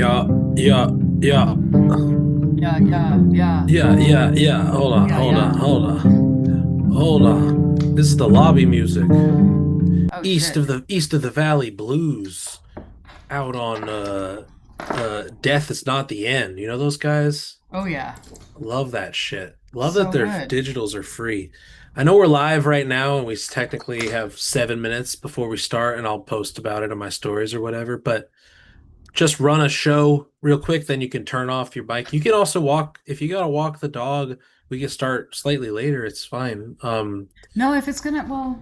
Yeah, yeah, yeah, Yeah, yeah, yeah, yeah. Hold on, yeah, hold on, yeah. hold on, hold on. This is the lobby music. Oh shit. East of the Valley Blues out on Death is Not the End. You know those guys? Oh yeah. Love that shit. Love that So their good. digitals are free. I know we're live right now and we technically have 7 minutes before we start, and I'll post about it on my stories or whatever, but just run a show real quick, then you can turn off your bike. You can also walk if you gotta walk the dog. We can start slightly later. It's fine. No, if it's gonna, well,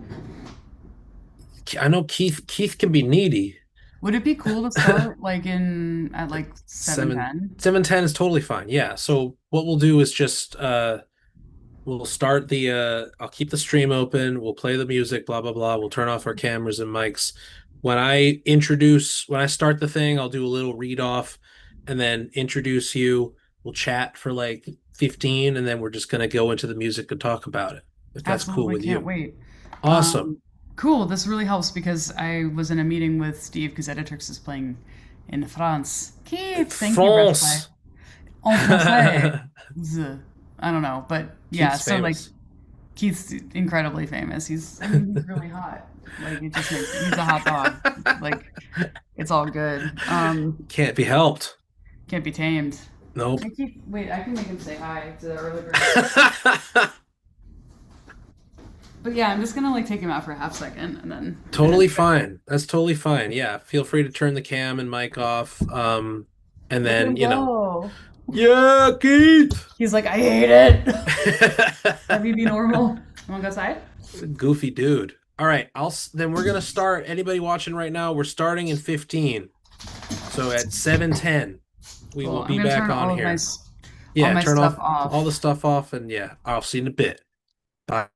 I know Keith can be needy. would it be cool to start like in at like Seven 7:10? 7:10 is totally fine. Yeah. So what we'll do is just we'll start the I'll keep the stream open. We'll play the music, blah blah blah. We'll turn off our cameras and mics. When I start the thing, I'll do a little read off and then introduce you. We'll chat for like 15 and then we're just gonna go into the music and talk about it. If that's cool Absolutely with can't you. wait. Awesome. Cool. This really helps because I was in a meeting with Steve because Editrix is playing in France. Keith, thank you, Breath Play. France. En français. I don't know, but yeah. Keith's So like famous. Keith's incredibly famous. I mean, he's really hot. Like it just makes he's a hot dog. Like it's all good. Can't be helped. Can't be tamed. Nope. Hey, Keith, wait, I can make him say hi to the early bird. But yeah, I'm just gonna like take him out for a half second and then Totally fine. That's totally fine. Yeah, feel free to turn the cam and mic off. And look at then, him go. yeah, Keith. He's like, I hate it. Have you be normal? You wanna go outside? Goofy dude. All right, then we're gonna start. Anybody watching right now? We're starting in 15. So at 7:10, we Cool. will I'm be gonna back turn on all of here. all Yeah, my turn stuff off all the off. stuff off, and yeah, I'll see you in a bit. Bye.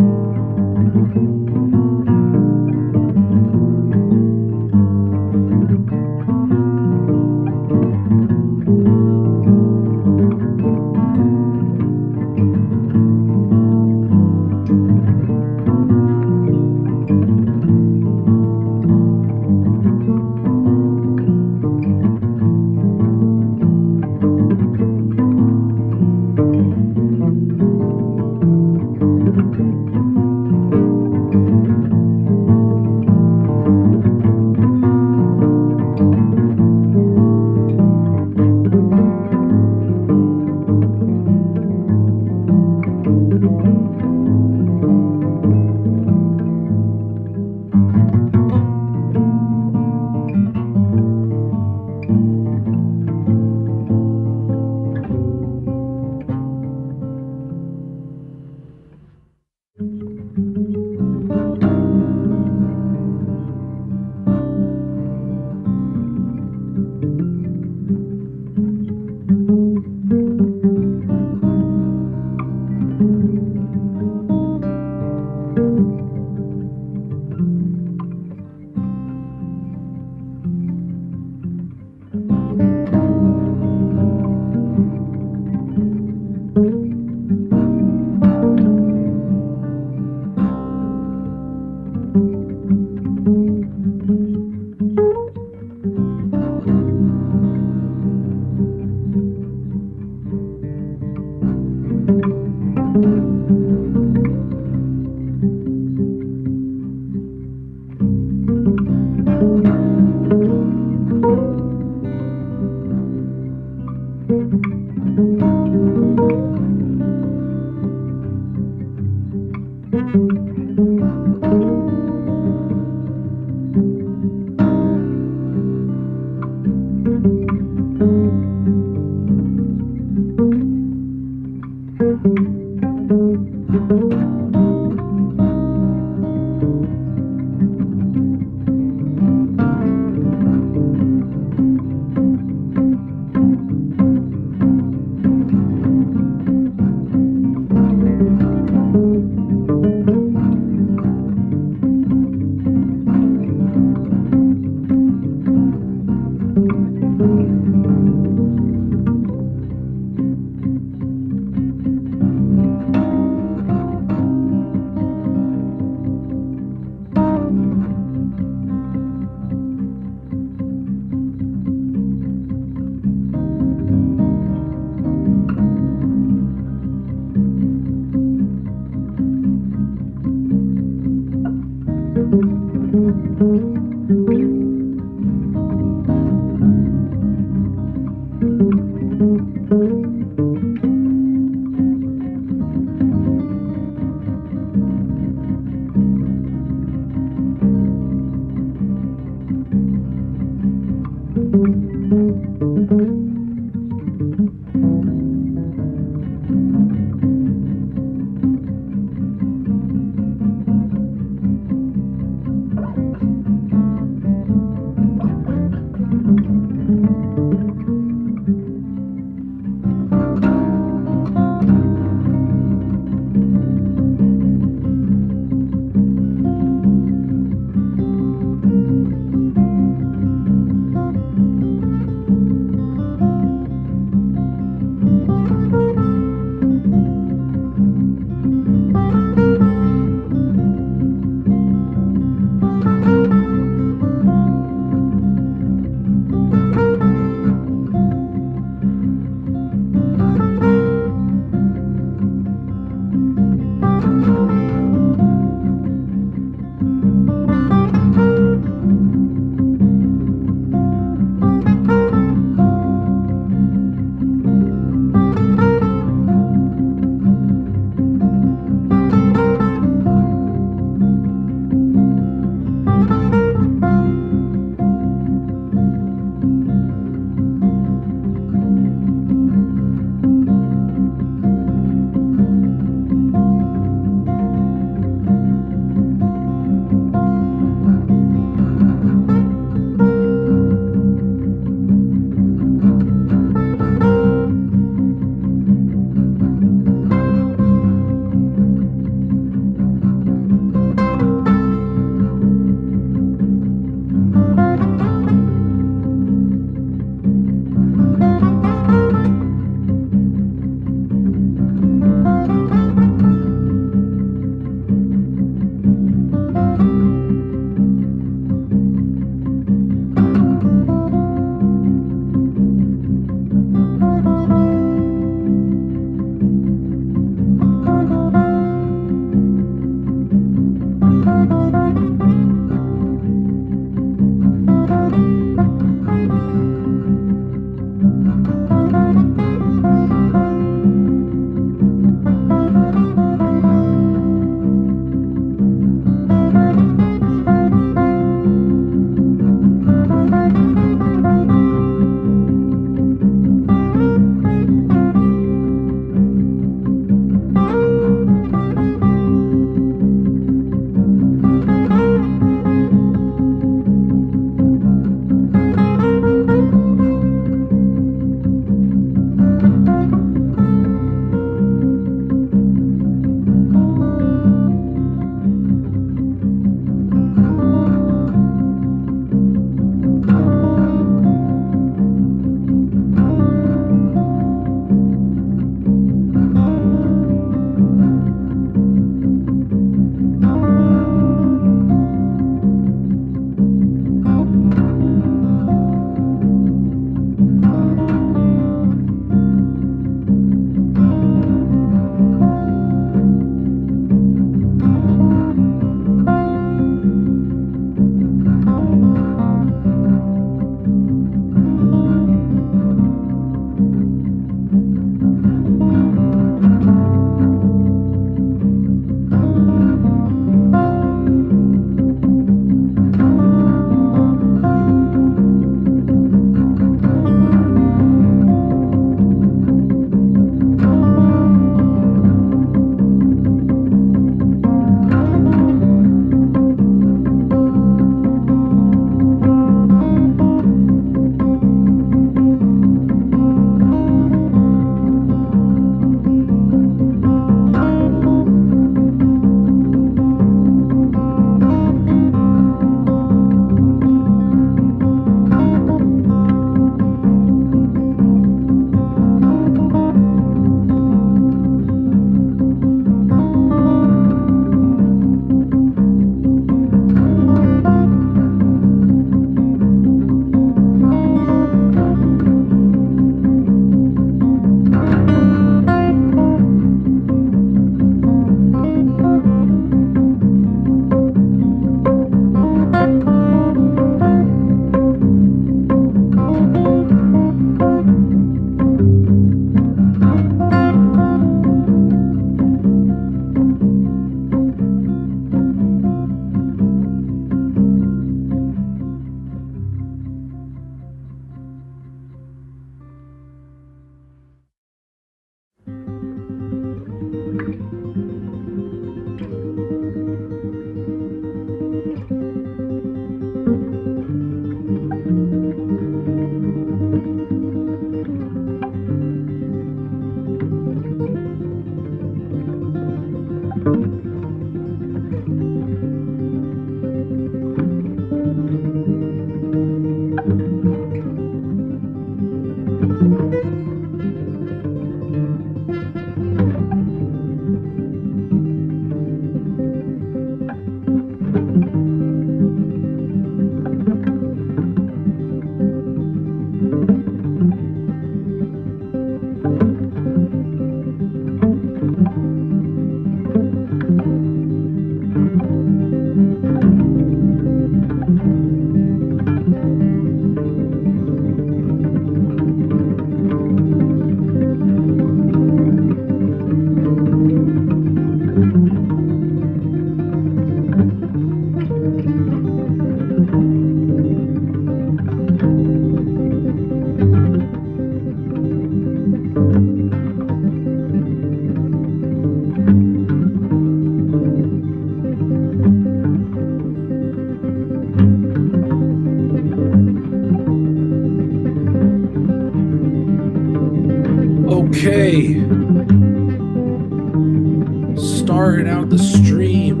starting out the stream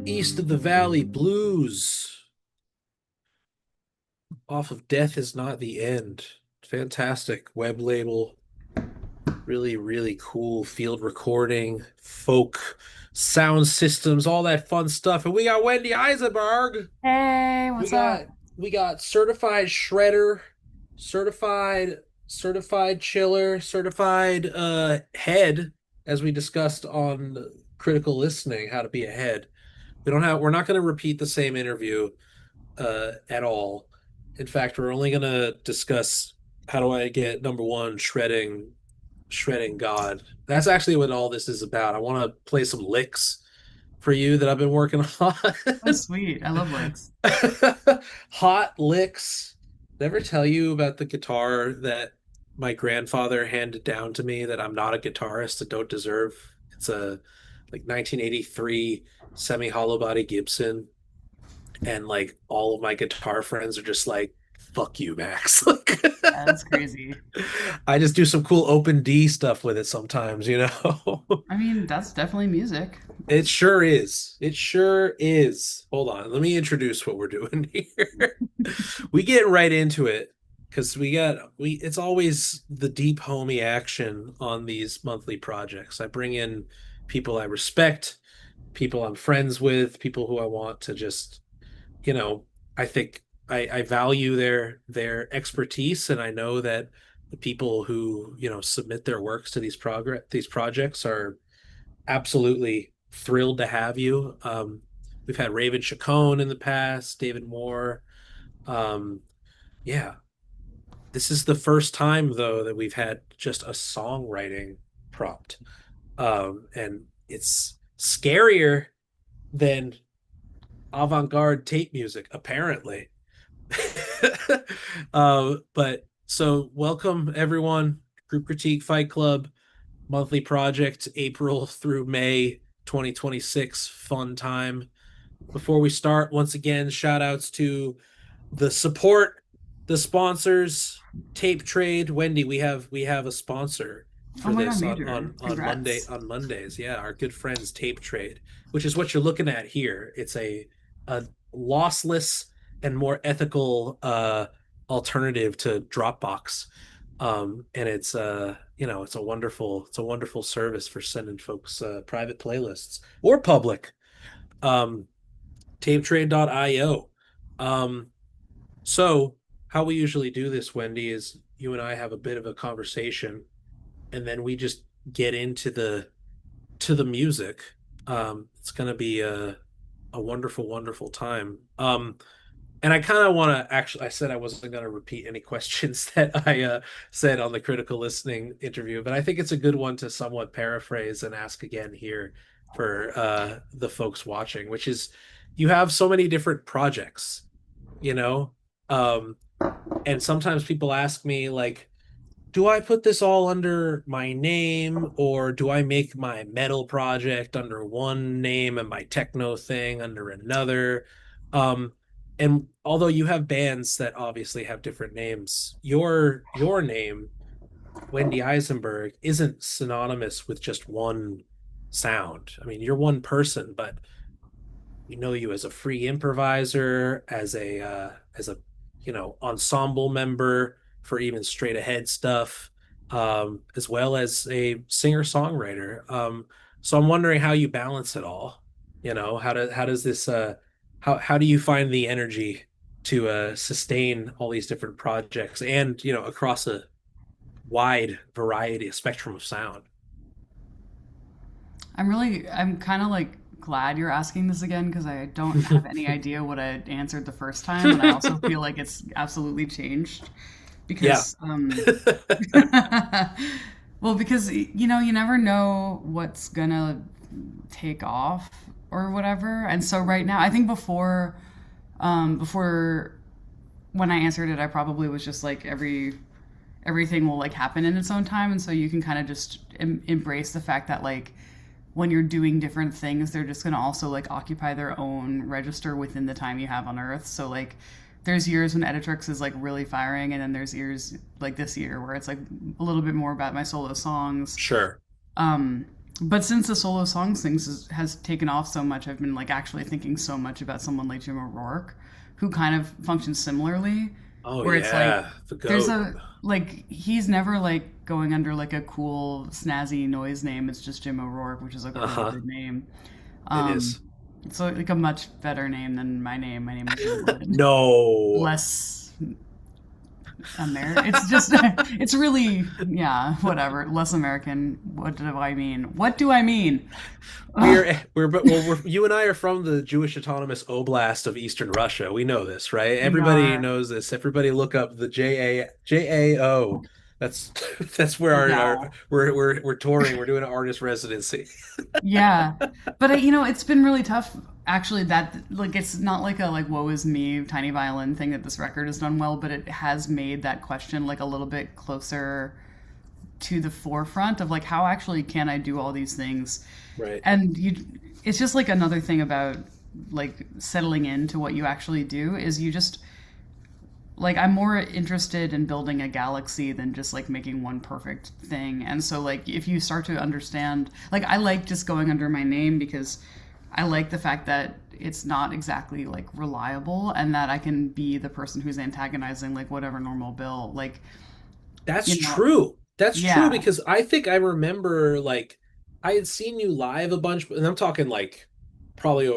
East of the Valley Blues off of Death Is Not the End. Fantastic web label. Really, really cool field recording, folk sound systems, all that fun stuff. And we got Wendy Eisenberg. Hey, We what's up? got we got certified shredder, certified chiller, certified head, as we discussed on critical listening, how to be a head. We're not going to repeat the same interview at all. In fact, we're only going to discuss how do I get number one shredding God. That's actually what all this is about. I want to play some licks for you that I've been working on. Oh, sweet. I love licks. Hot licks. Never tell you about the guitar that my grandfather handed down to me that I'm not a guitarist and don't deserve. It's a like 1983 semi hollow body Gibson, and like all of my guitar friends are just like, "Fuck you, Max." Like, That's crazy. I just do some cool open D stuff with it sometimes, you know. I mean, that's definitely music. It sure is. It sure is. Hold on. Let me introduce what we're doing here. We get right into it because we it's always the deep homie action on these monthly projects. I bring in people I respect, people I'm friends with, people who I want to just, you know, I think I value their expertise, and I know that the people who, submit their works to these projects are absolutely thrilled to have you. We've had Raven Chacon in the past, David Moore. Um, yeah, this is the first time though that we've had just a songwriting prompt, and it's scarier than avant-garde tape music, apparently. But so welcome everyone. Group Critique Fight Club monthly project, April through May 2026. Fun time. Before we start, once again, shout outs to the support, the sponsors, Tape Trade. Wendy, we have a sponsor Oh for my God, this major. Congrats. on Mondays. Yeah, our good friends Tape Trade, which is what you're looking at here. It's a lossless and more ethical alternative to Dropbox. And it's a wonderful service for sending folks private playlists or public. Um, tapetrade.io. Um, so how we usually do this, Wendy, is you and I have a bit of a conversation, and then we just get into the music. It's gonna be a wonderful, wonderful time. And I kind of want to actually, I said I wasn't going to repeat any questions that I said on the critical listening interview, but I think it's a good one to somewhat paraphrase and ask again here for the folks watching, which is you have so many different projects, you know? Um, and sometimes people ask me, like, do I put this all under my name, or do I make my metal project under one name and my techno thing under another? Um, and although you have bands that obviously have different names, your name, Wendy Eisenberg, isn't synonymous with just one sound. I mean, you're one person, but we know you as a free improviser, as a ensemble member for even straight ahead stuff, as well as a singer songwriter. So I'm wondering how you balance it all. How does this how do you find the energy to sustain all these different projects and across a wide variety, a spectrum of sound? I'm kind of like glad you're asking this again because I don't have any idea what I answered the first time. And I also feel like it's absolutely changed Yeah. because, well, because, you never know what's gonna take off or whatever. And so right now, I think before when I answered it, I probably was just like everything will like happen in its own time, and so you can kind of just embrace the fact that like when you're doing different things, they're just going to also like occupy their own register within the time you have on Earth. So like there's years when Editrix is like really firing, and then there's years like this year where it's like a little bit more about my solo songs. Sure. Um, but since the solo songs things has taken off so much, I've been like actually thinking so much about someone like Jim O'Rourke, who kind of functions similarly, Oh where it's like yeah, the there's goat. a like he's never like going under like a cool snazzy noise name. It's just Jim O'Rourke, which is like a really Uh-huh. good name. It Um, is. it's like a much better name than my name. My name is Jim. No. Less It's just, it's really, yeah, whatever. Less American. What do I mean? What do I mean? Ugh, We're you and I are from the Jewish Autonomous Oblast of Eastern Russia. We know this, right? we Everybody are, knows this. Everybody look up the JAO. That's that's where our yeah, we're touring. We're doing an artist residency. yeah. But it's been really tough. Actually, that like it's not like a like woe is me tiny violin thing that this record has done well, but it has made that question like a little bit closer to the forefront of like how actually can I do all these things, Right. and it's just like another thing about like settling into what you actually do is you just like I'm more interested in building a galaxy than just like making one perfect thing. And so like if you start to understand, like I like just going under my name because I like the fact that it's not exactly like reliable and that I can be the person who's antagonizing like whatever normal bill. Like, That's you know, true. That's true yeah. because I think I remember like I had seen you live a bunch, and I'm talking like probably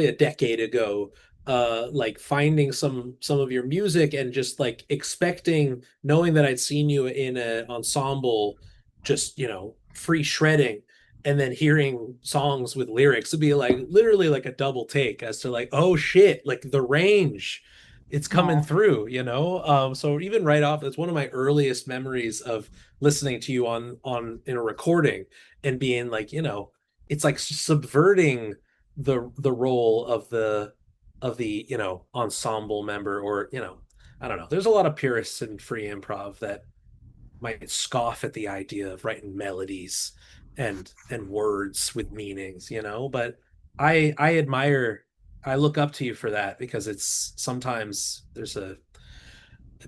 a decade ago. Like finding some of your music and just like expecting, knowing that I'd seen you in an ensemble, just free shredding, and then hearing songs with lyrics to be like literally like a double take as to like, oh shit, like the range it's coming Oh, through, so even right off, it's one of my earliest memories of listening to you on in a recording and being like, it's like subverting the role of the ensemble member, or I don't know, there's a lot of purists in free improv that might scoff at the idea of writing melodies and words with meanings, but I admire, I look up to you for that because it's sometimes there's a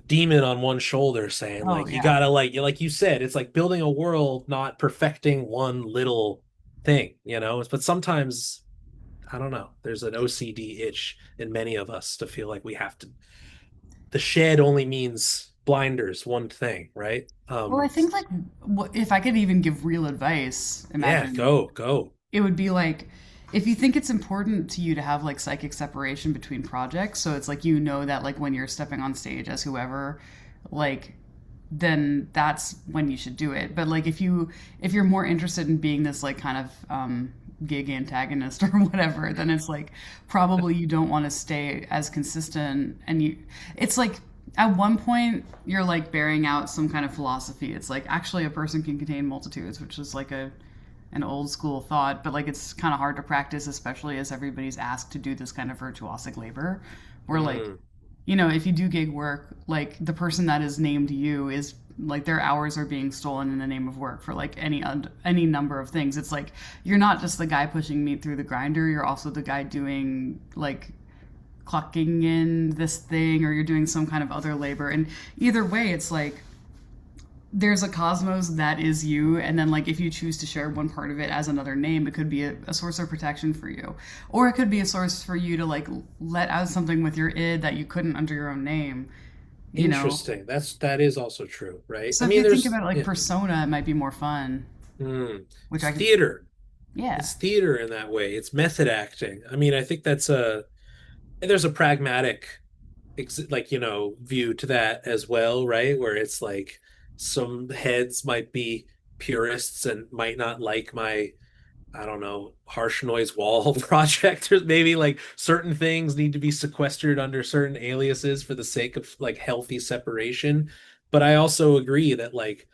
demon on one shoulder saying oh like you yeah. gotta like you said, it's like building a world, not perfecting one little thing, but sometimes I don't know, there's an OCD itch in many of us to feel like we have to, the shed only means blinders, one thing, right? Well, I think like if I could even give real advice, Yeah, imagine go. it would be like if you think it's important to you to have like psychic separation between projects, so it's like that like when you're stepping on stage as whoever, like then that's when you should do it. But like if you're more interested in being this like kind of gig antagonist or whatever, then it's like probably you don't want to stay as consistent and it's like at one point you're like bearing out some kind of philosophy. It's like actually a person can contain multitudes, which is like an old school thought, but like it's kind of hard to practice, especially as everybody's asked to do this kind of virtuosic labor. Where like, Mm, if you do gig work, like the person that is named you is like their hours are being stolen in the name of work for like any number of things. It's like you're not just the guy pushing meat through the grinder, you're also the guy doing like clocking in this thing, or you're doing some kind of other labor. And either way, it's like there's a cosmos that is you, and then like if you choose to share one part of it as another name, it could be a source of protection for you, or it could be a source for you to like let out something with your id that you couldn't under your own name, you know interesting. That is also true, right? I so if mean, you think there's about like yeah. persona, it might be more fun, which It's I could. theater. Yeah. It's theater in that way. It's method acting. I mean, I think there's a pragmatic view to that as well, right? Where it's like some heads might be purists and might not like my, I don't know, harsh noise wall project, or maybe like certain things need to be sequestered under certain aliases for the sake of like healthy separation. But I also agree that like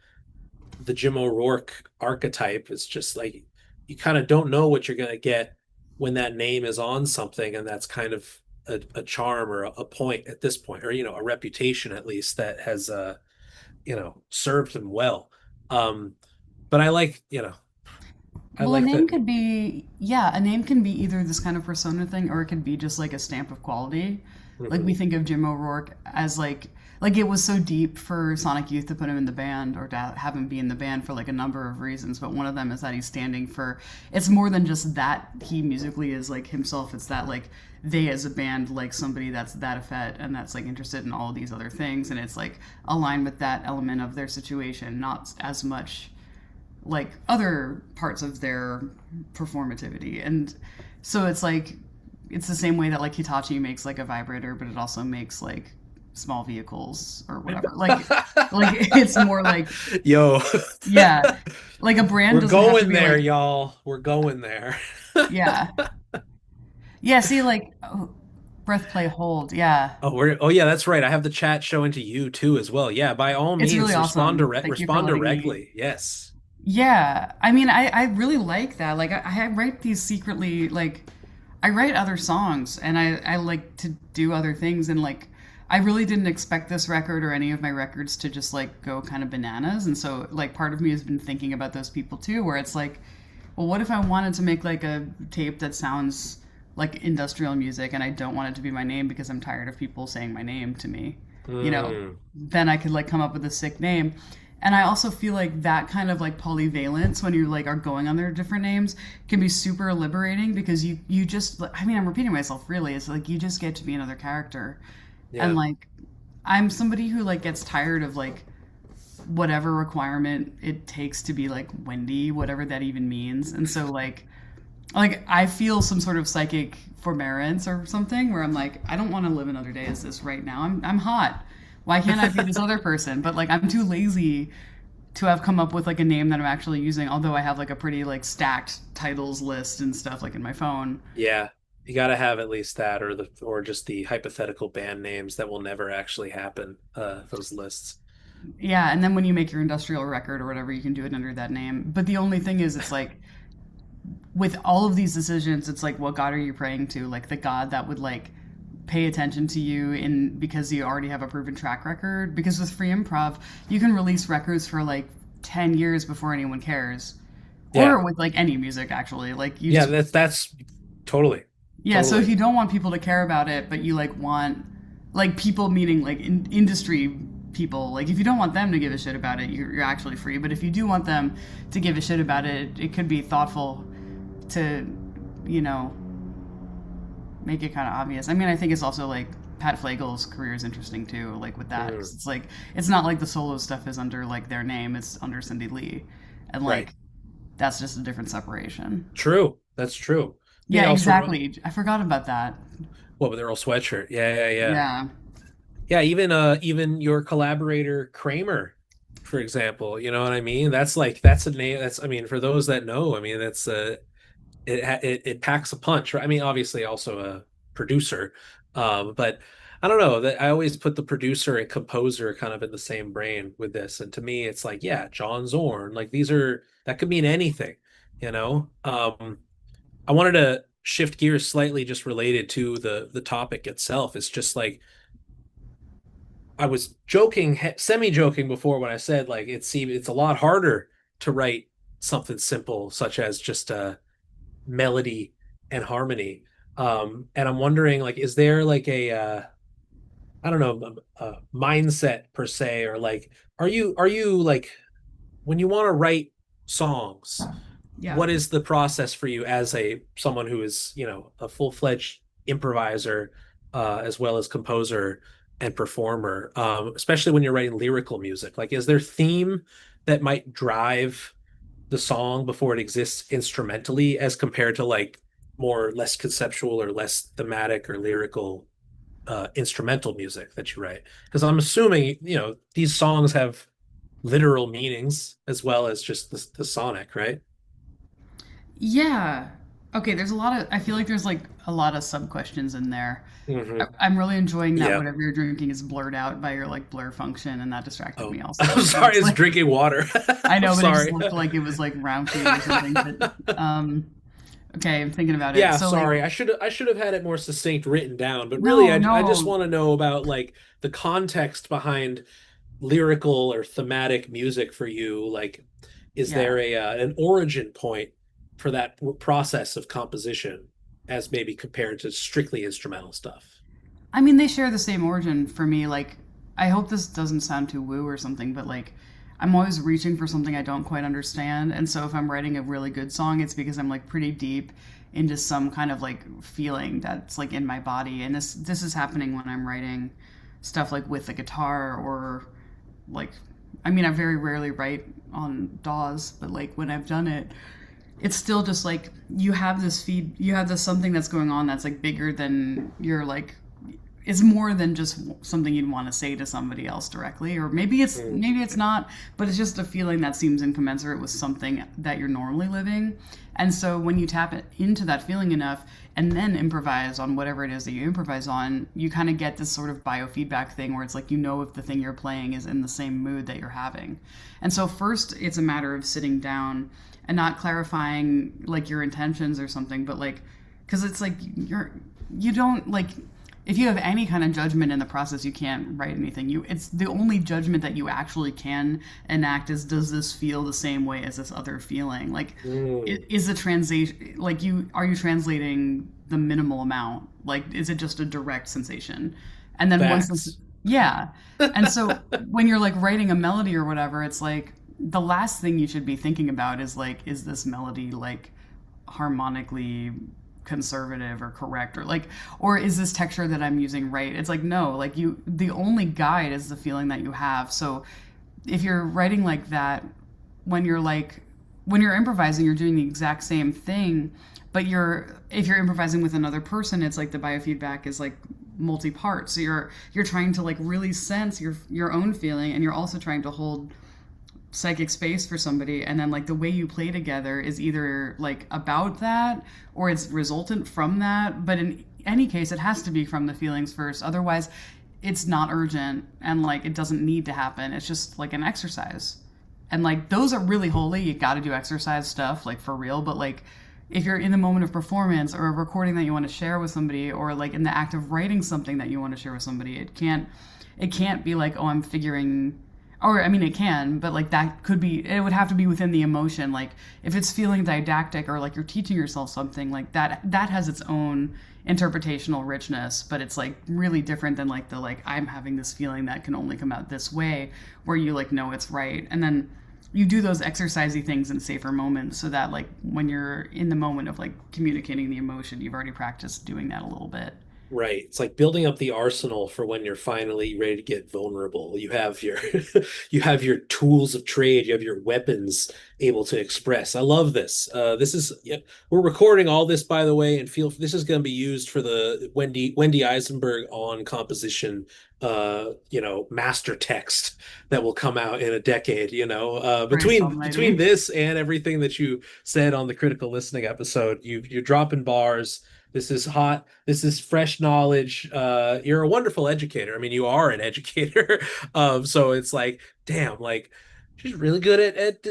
the Jim O'Rourke archetype is just like you kind of don't know what you're going to get when that name is on something, and that's kind of a charm or a point at this point, or a reputation at least that has served him well. Um, but I Well, a like name that. could be, yeah, a name can be either this kind of persona thing or it could be just like a stamp of quality. Like we Hmm. think of Jim O'Rourke as like it was so deep for Sonic Youth to put him in the band or to have him be in the band for like a number of reasons, but one of them is that he's standing for, it's more than just that he musically is like himself, it's that like they as a band like somebody that's that effete and that's like interested in all of these other things, and it's like aligned with that element of their situation, not as much like other parts of their performativity. And so it's like it's the same way that like Hitachi makes like a vibrator, but it also makes like small vehicles or whatever. Like it's more like, Yo, yeah, like a brand we're doesn't have to going be there, like, y'all. We're going there. yeah, yeah. See, like oh, breath, play, hold. Yeah, Oh yeah, that's right. I have the chat showing to you too as well. Yeah, by all it's really means, awesome. Thank you for respond letting me. directly. Yes. Yeah, I mean, I really like that. Like, I write these secretly, like, I write other songs and I like to do other things. And, like, I really didn't expect this record or any of my records to just, like, go kind of bananas. And so, like, part of me has been thinking about those people too, where it's like, well, what if I wanted to make, like, a tape that sounds like industrial music and I don't want it to be my name because I'm tired of people saying my name to me? You know, Mm, then I could like come up with a sick name. And I also feel like that kind of like polyvalence when you like are going on their different names can be super liberating because you just, I mean, I'm repeating myself really. It's like you just get to be another character. And yeah. like I'm somebody who like gets tired of like whatever requirement it takes to be like Wendy, whatever that even means. And so like I feel some sort of psychic forbearance or something where I'm like, I don't want to live another day as this right now. I'm hot. Why can't I be this other person? But like I'm too lazy to have come up with like a name that I'm actually using, although I have like a pretty like stacked titles list and stuff like in my phone. Yeah. You got to have at least that or just the hypothetical band names that will never actually happen, those lists. Yeah, and then when you make your industrial record or whatever, you can do it under that name. But the only thing is it's like with all of these decisions, it's like what God are you praying to? Like the God that would like pay attention to you in because you already have a proven track record. Because with free improv, you can release records for like 10 years before anyone cares. Yeah. Or with like any music actually. Like you Yeah, just, that's totally. yeah, so if Totally. you don't want people to care about it, but you like want like people meaning like industry people, like if you don't want them to give a shit about it, you're actually free. But if you do want them to give a shit about it, it could be thoughtful to, you know, make it kind of obvious. I mean, I think it's also like Pat Flagel's career is interesting too, like with that, Mm, because it's like it's not like the solo stuff is under like their name; it's under Cindy Lee, and right. like that's just a different separation. True. That's true. They Yeah, also run exactly. I forgot about that. what with their old sweatshirt. Yeah, yeah, yeah. Yeah, Yeah, even your collaborator Kramer, for example, you know what I mean? That's like that's a name that's I mean, for those that know, I mean, that's it packs a punch, right? I mean, obviously also a producer. But I don't know that I always put the producer and composer kind of in the same brain with this. And to me, it's like, yeah, John Zorn, like these are that could mean anything, you know? I wanted to shift gears slightly just related to the topic itself. It's just like I was joking, semi-joking before when I said like it's a lot harder to write something simple such as just a melody and harmony. And I'm wondering like is there like a I don't know a mindset per se or like are you like when you want to write songs, yeah. what is the process for you as a someone who is a full-fledged improviser as well as composer and performer, especially when you're writing lyrical music, like is there theme that might drive the song before it exists instrumentally as compared to like more less conceptual or less thematic or lyrical instrumental music that you write? Because I'm assuming these songs have literal meanings as well as just the sonic, right? Yeah. Okay, there's a lot of, I feel like there's like a lot of sub questions in there. Hmm. I'm really enjoying that Yeah. whatever you're drinking is blurred out by your like blur function, and that distracted Oh, me also. I'm So sorry. it's It's like, drinking water. I I'm know, but it just sorry. looked like it was like raunchy or something. But okay, I'm thinking about it. Yeah, So like, sorry. I should have had it more succinct written down, but really, no, I just no, want to know about like the context behind lyrical or thematic music for you. Like, is yeah. there a an origin point for that process of composition as maybe compared to strictly instrumental stuff? I mean, they share the same origin for me. Like, I hope this doesn't sound too woo or something, but like, I'm always reaching for something I don't quite understand. And so if I'm writing a really good song, it's because I'm like pretty deep into some kind of like feeling that's like in my body. And this is happening when I'm writing stuff like with the guitar or like, I mean, I very rarely write on DAWs, but like when I've done it, it's still just like you have this something that's going on that's like bigger than your like is more than just something you'd want to say to somebody else directly, or Mm. maybe it's not, but it's just a feeling that seems incommensurate with something that you're normally living. And so when you tap it into that feeling enough and then improvise on whatever it is that you improvise on, you kind of get this sort of biofeedback thing where it's like you know if the thing you're playing is in the same mood that you're having. And so first it's a matter of sitting down and not clarifying like your intentions or something, but like because it's like you don't like if you have any kind of judgment in the process, you can't write anything. It's the only judgment that you actually can enact is does this feel the same way as this other feeling? Like, Mm. is the translation like you are you translating the minimal amount? Like, is it just a direct sensation? And then once this, Facts. yeah. And so when you're like writing a melody or whatever, it's like the last thing you should be thinking about is like, is this melody like harmonically conservative or correct or like or is this texture that I'm using right? It's like no, like you the only guide is the feeling that you have. So if you're writing like that when you're like when you're improvising you're doing the exact same thing, but you're if you're improvising with another person it's like the biofeedback is like multi-part. So you're trying to like really sense your own feeling and you're also trying to hold psychic space for somebody, and then like the way you play together is either like about that or it's resultant from that, but in any case it has to be from the feelings first, otherwise it's not urgent and like it doesn't need to happen. It's just like an exercise, and like those are really holy. You got to do exercise stuff like for real, but like if you're in the moment of performance or a recording that you want to share with somebody or like in the act of writing something that you want to share with somebody, it can't be like, oh, I'm figuring, or I mean it can, but like that could be, it would have to be within the emotion. Like if it's feeling didactic or like you're teaching yourself something like that has its own interpretational richness, but it's like really different than like the like I'm having this feeling that can only come out this way where you like know it's right. And then you do those exercisey things in safer moments so that like when you're in the moment of like communicating the emotion, you've already practiced doing that a little bit. Right. It's like building up the arsenal for when you're finally ready to get vulnerable. You have your you have your tools of trade, you have your weapons able to express. I love this. This is yeah, we're recording all this by the way, and feel this is going to be used for the Wendy Eisenberg on composition master text that will come out in a decade, Christ between almighty. this and everything that you said on the critical listening episode, you're dropping bars. This is hot. This is fresh knowledge. You're a wonderful educator. I mean, you are an educator. So it's like, damn, like she's really good at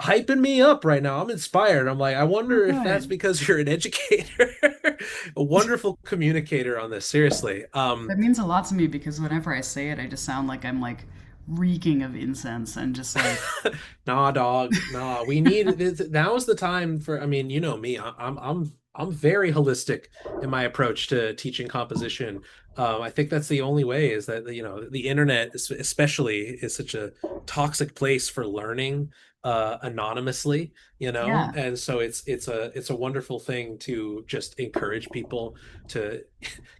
hyping me up right now. I'm inspired. I'm like, I Oh wonder if that's good. because you're an educator, a wonderful communicator on this. Seriously. That means a lot to me because whenever I say it, I just sound like I'm like reeking of incense and just like, Nah, dog. Nah, we need this. Now is the time for. I mean, you know me. I'm very holistic in my approach to teaching composition. I think that's the only way. Is that the internet, especially, is such a toxic place for learning anonymously. yeah, And so it's a wonderful thing to just encourage people to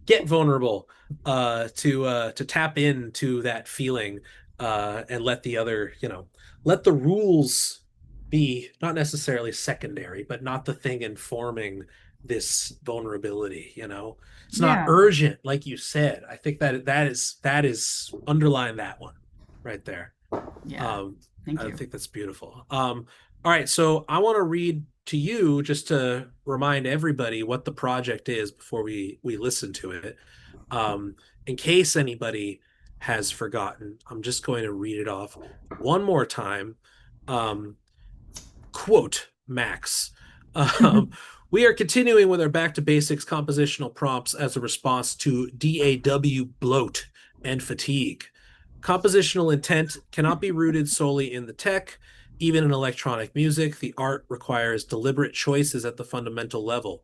get vulnerable, to tap into that feeling, and let the other, let the rules be not necessarily secondary, but not the thing informing this vulnerability. It's not yeah, urgent, like you said. I think that is underline that one right there. yeah. um Thank I you. think that's beautiful. All right, so I want to read to you just to remind everybody what the project is before we listen to it. In case anybody has forgotten, I'm just going to read it off one more time. um Quote Max. um, we are continuing with our back to basics compositional prompts as a response to DAW bloat and fatigue. Compositional intent cannot be rooted solely in the tech. Even in electronic music, the art requires deliberate choices at the fundamental level.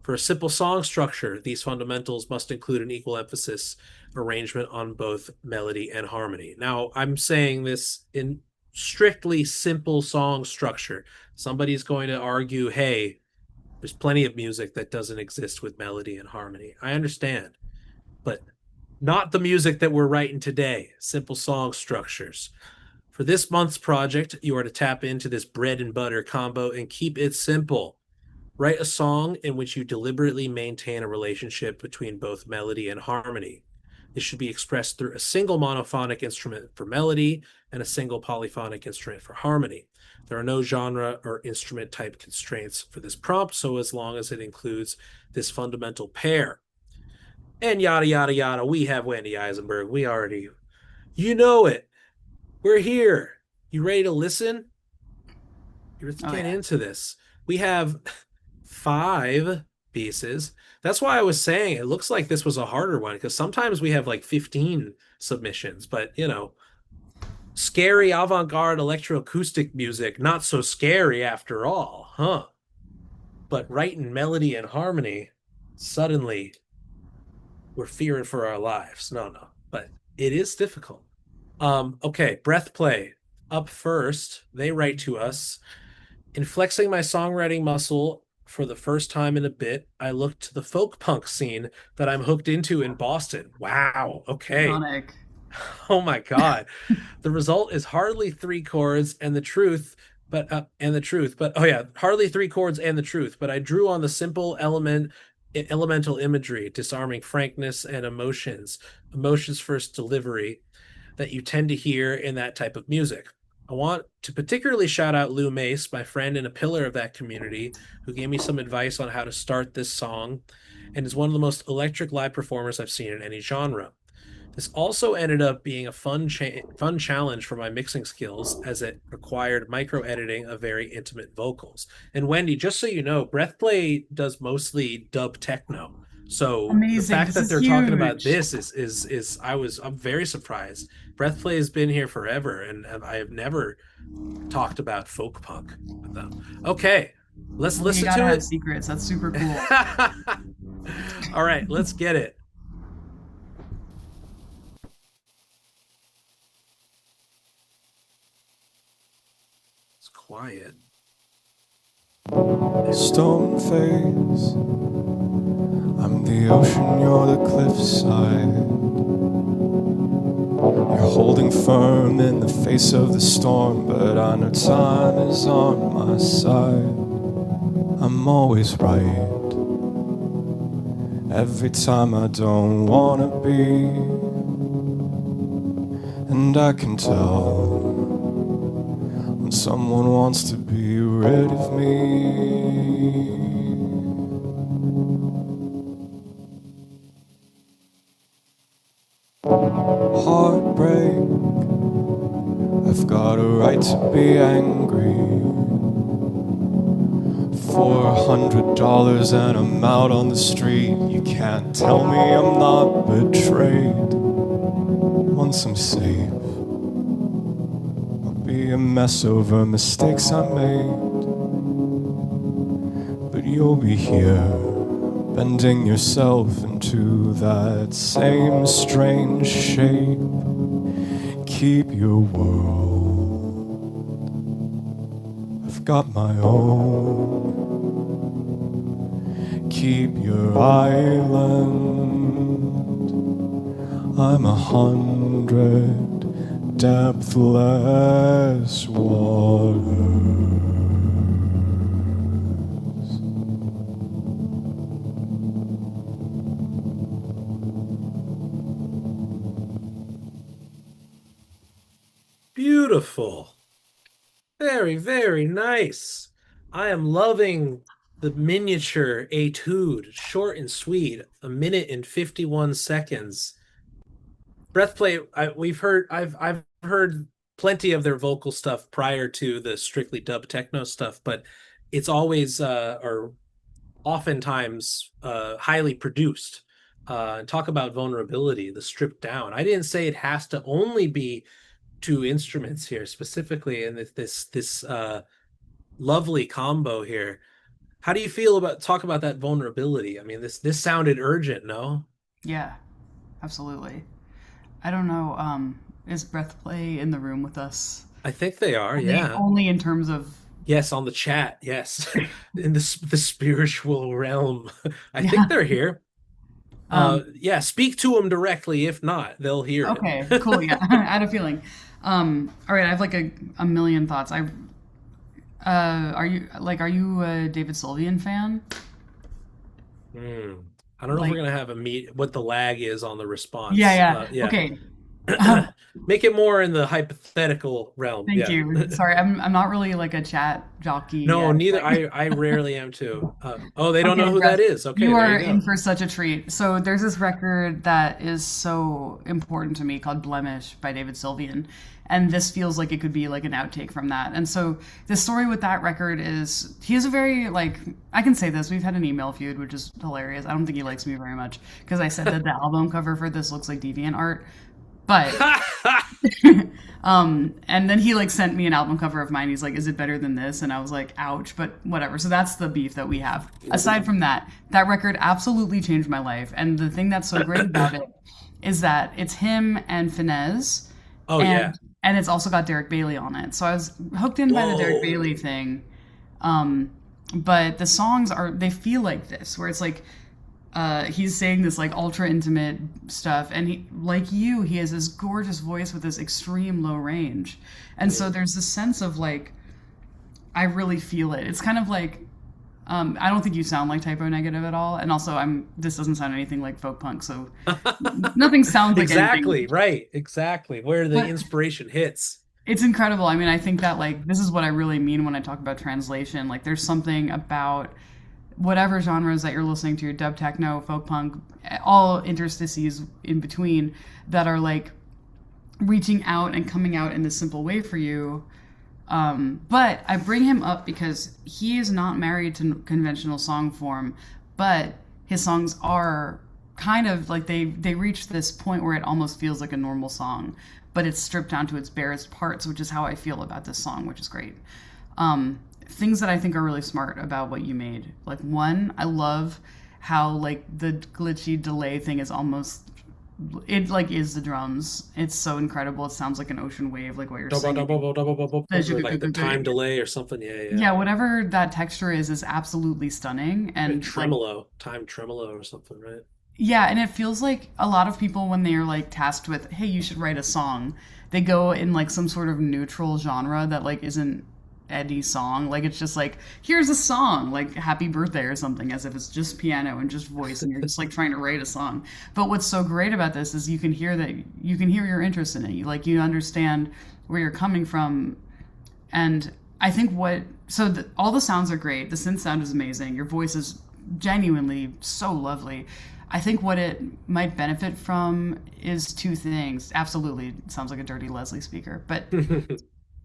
For a simple song structure, these fundamentals must include an equal emphasis arrangement on both melody and harmony. Now, I'm saying this in strictly simple song structure. Somebody's going to argue, hey, there's plenty of music that doesn't exist with melody and harmony. I understand, but not the music that we're writing today. Simple song structures. For this month's project, you are to tap into this bread and butter combo and keep it simple. Write a song in which you deliberately maintain a relationship between both melody and harmony. This should be expressed through a single monophonic instrument for melody and a single polyphonic instrument for harmony. There are no genre or instrument type constraints for this prompt, so as long as it includes this fundamental pair. And yada, yada, yada. We have Wendy Eisenberg. We already, you know it. We're here. You ready to listen? Let's get into this. We have 5 pieces. That's why I was saying it looks like this was a harder one, because sometimes we have like 15 submissions, but scary avant-garde electroacoustic music, not so scary after all, huh? But writing melody and harmony, suddenly we're fearing for our lives. No, but it is difficult. Okay, Breath Play up first. They write to us: in flexing my songwriting muscle for the first time in a bit, I looked to the folk punk scene that I'm hooked into in Boston. Wow. Okay. Ironic. Oh my God. The result is hardly 3 chords and the truth, but oh yeah, hardly 3 chords and the truth. But I drew on the simple elemental imagery, disarming frankness and emotions first delivery that you tend to hear in that type of music. I want to particularly shout out Lou Mace, my friend and a pillar of that community, who gave me some advice on how to start this song and is one of the most electric live performers I've seen in any genre. This also ended up being a fun challenge for my mixing skills, as it required micro editing of very intimate vocals. And Wendy, just so you know, Breathplay does mostly dub techno. So the Amazing. fact This that is they're talking about huge. this I'm very surprised. Breathplay has been here forever, and I have never talked about folk punk with them. Okay, let's Well, you listen gotta to have it. secrets. That's super cool. All right, let's get it. It's quiet. Stone face, I'm the ocean, you're the cliffside. You're holding firm in the face of the storm, but I know time is on my side. I'm always right, every time I don't wanna be. And I can tell when someone wants to be rid of me. Heartbreak, I've got a right to be angry. $400 and I'm out on the street. You can't tell me I'm not betrayed. Once I'm safe, I'll be a mess over mistakes I made. But you'll be here, bending yourself into that same strange shape. Keep your world, I've got my own. Keep your island, I'm 100 depthless waters. Beautiful. Very, very nice. I am loving the miniature etude, short and sweet, 1 minute and 51 seconds. Breathplay, I've heard plenty of their vocal stuff prior to the strictly dub techno stuff, but it's always or oftentimes highly produced. Talk about vulnerability, the stripped down. I didn't say it has to only be 2 instruments here specifically, and this lovely combo here. How do you feel about talk about that vulnerability? I mean, this sounded urgent, no? Yeah, absolutely. I don't know. Is Breathplay in the room with us? I think they are, Only, yeah. only in terms of Yes, on the chat, yes. In the spiritual realm. I think yeah. they're here. Yeah, speak to them directly. If not, they'll hear it. Okay, cool. Yeah, I had a feeling. All right, I have like a million thoughts. Are you a David Sylvian fan? Hmm. I don't know if we're Like, gonna have a meet what the lag is on the yeah, response. yeah. Yeah. Okay. Um, Make it more in the hypothetical realm. thank Yeah. you. Sorry, I'm not really like a chat jockey No, yet. neither. But I rarely am too. Oh, they don't know okay, who Breath, that is. Okay, you there are you in go. for such a treat. So there's this record that is so important to me called Blemish by David Sylvian. And this feels like it could be like an outtake from that. And so the story with that record is he is a very like I can say this, we've had an email feud, which is hilarious. I don't think he likes me very much because I said that the album cover for this looks like deviant art. But and then he like sent me an album cover of mine. He's like, "Is it better than this?" And I was like, "Ouch!" But whatever. So that's the beef that we have. Aside from that, that record absolutely changed my life. And the thing that's so great about it is that it's him and Finesse, Oh yeah. and it's also got Derek Bailey on it. So I was hooked in by the Derek Bailey Whoa. thing. Um, but the songs are they feel like this, where it's like he's saying this like ultra intimate stuff, and he, like you, he has this gorgeous voice with this extreme low range, and so there's this sense of like I really feel it. It's kind of like I don't think you sound like Typo Negative at all, and also I'm this doesn't sound anything like folk punk, so nothing sounds like anything. Exactly, right. Exactly. Where the But inspiration hits. it's incredible. I mean, I think that like this is what I really mean when I talk about translation. Like, there's something about whatever genres that you're listening to, dub techno, folk punk, all interstices in between that are like reaching out and coming out in this simple way for you. But I bring him up because he is not married to conventional song form, but his songs are kind of like they reach this point where it almost feels like a normal song, but it's stripped down to its barest parts, which is how I feel about this song, which is great. Things that I think are really smart about what you made. Like, one, I love how like the glitchy delay thing is almost it like is the drums. It's so incredible. It sounds like an ocean wave, like what you're Double, singing. double, double, double, double, The or like the time delay or something. Yeah, yeah. yeah, whatever that texture is absolutely stunning. Right. And like Tremolo, time tremolo or something, right? yeah, and it feels like a lot of people when they're like tasked with, hey, you should write a song, they go in like some sort of neutral genre that like isn't Eddie's song. Like it's just like, here's a song, like Happy Birthday or something, as if it's just piano and just voice and you're just like trying to write a song. But what's so great about this is you can hear your interest in it. You understand where you're coming from. And I think all the sounds are great. The synth sound is amazing. Your voice is genuinely so lovely. I think what it might benefit from is two things. Absolutely, it sounds like a dirty Leslie speaker, but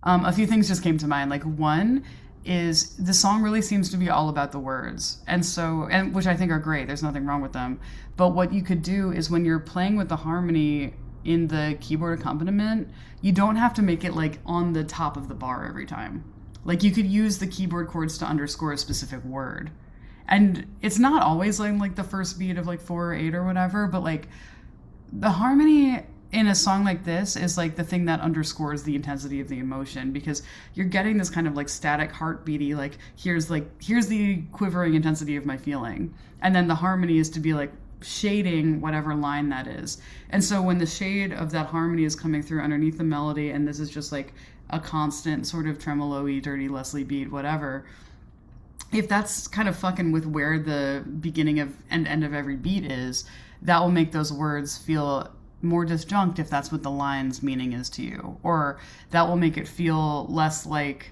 a few things just came to mind. Like, one is the song really seems to be all about the words, and which I think are great. There's nothing wrong with them. But what you could do is when you're playing with the harmony in the keyboard accompaniment, you don't have to make it like on the top of the bar every time. Like, you could use the keyboard chords to underscore a specific word. And it's not always like the first beat of like 4 or 8 or whatever, but like the harmony in a song like this is like the thing that underscores the intensity of the emotion, because you're getting this kind of like static heartbeaty here's the quivering intensity of my feeling, and then the harmony is to be like shading whatever line that is. And so when the shade of that harmony is coming through underneath the melody, and this is just like a constant sort of tremolo-y dirty Leslie beat, whatever, if that's kind of fucking with where the beginning of and end of every beat is, that will make those words feel more disjunct if that's what the line's meaning is to you. Or that will make it feel less like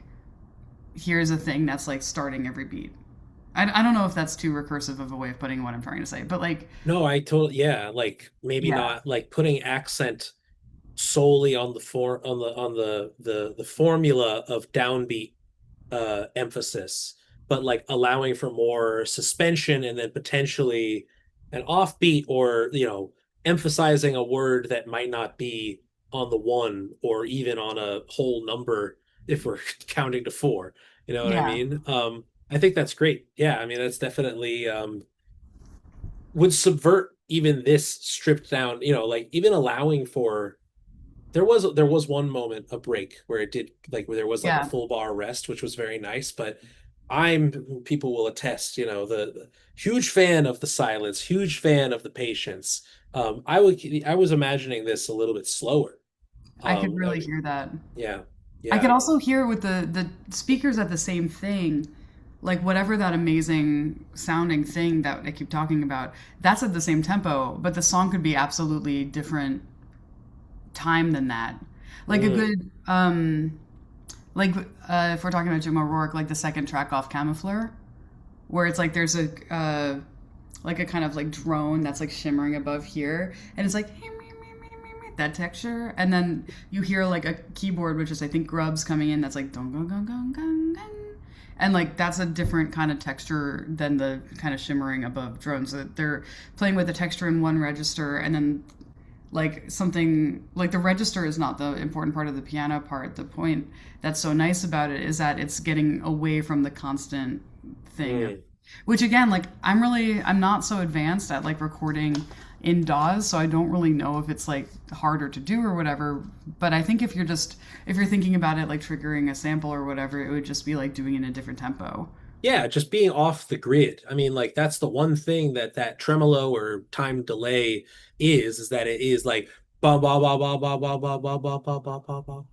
here's a thing that's like starting every beat. I don't know if that's too recursive of a way of putting what I'm trying to say, but like, No, I totally, yeah, like maybe yeah, not like putting accent solely on the formula of downbeat emphasis, but like allowing for more suspension and then potentially an offbeat, or emphasizing a word that might not be on the one or even on a whole number if we're counting to four. You know what I yeah, mean? I think that's great. Yeah, I mean that's definitely would subvert even this stripped down, like even allowing for there was one moment, a break where it did like where there was like a Yeah, full bar rest, which was very nice, but I'm people will attest, the huge fan of the silence, huge fan of the patience. I was imagining this a little bit slower. I could I really mean, hear that. yeah, I yeah. could also hear with the speakers at the same thing, like whatever that amazing sounding thing that I keep talking about, that's at the same tempo, but the song could be absolutely different time than that. Like a Mm, good like if we're talking about Jim O'Rourke, like the second track off Camoufleur, where it's like there's a like a kind of like drone that's like shimmering above here, and it's like that texture, and then you hear like a keyboard, which is I think Grubbs coming in, that's like dong gong gong gong gong gong, and like that's a different kind of texture than the kind of shimmering above drones. So they're playing with the texture in one register, and then like something like the register is not the important part of the piano part. The point that's so nice about it is that it's getting away from the constant thing of, mm. which again, like I'm not so advanced at like recording in DAWs, so I don't really know if it's like harder to do or whatever. But I think if you're thinking about it like triggering a sample or whatever, it would just be like doing it in a different tempo. Yeah, just being off the grid. I mean, like that's the one thing that tremolo or time delay is that it is like ba ba ba ba ba ba ba ba ba ba ba ba ba ba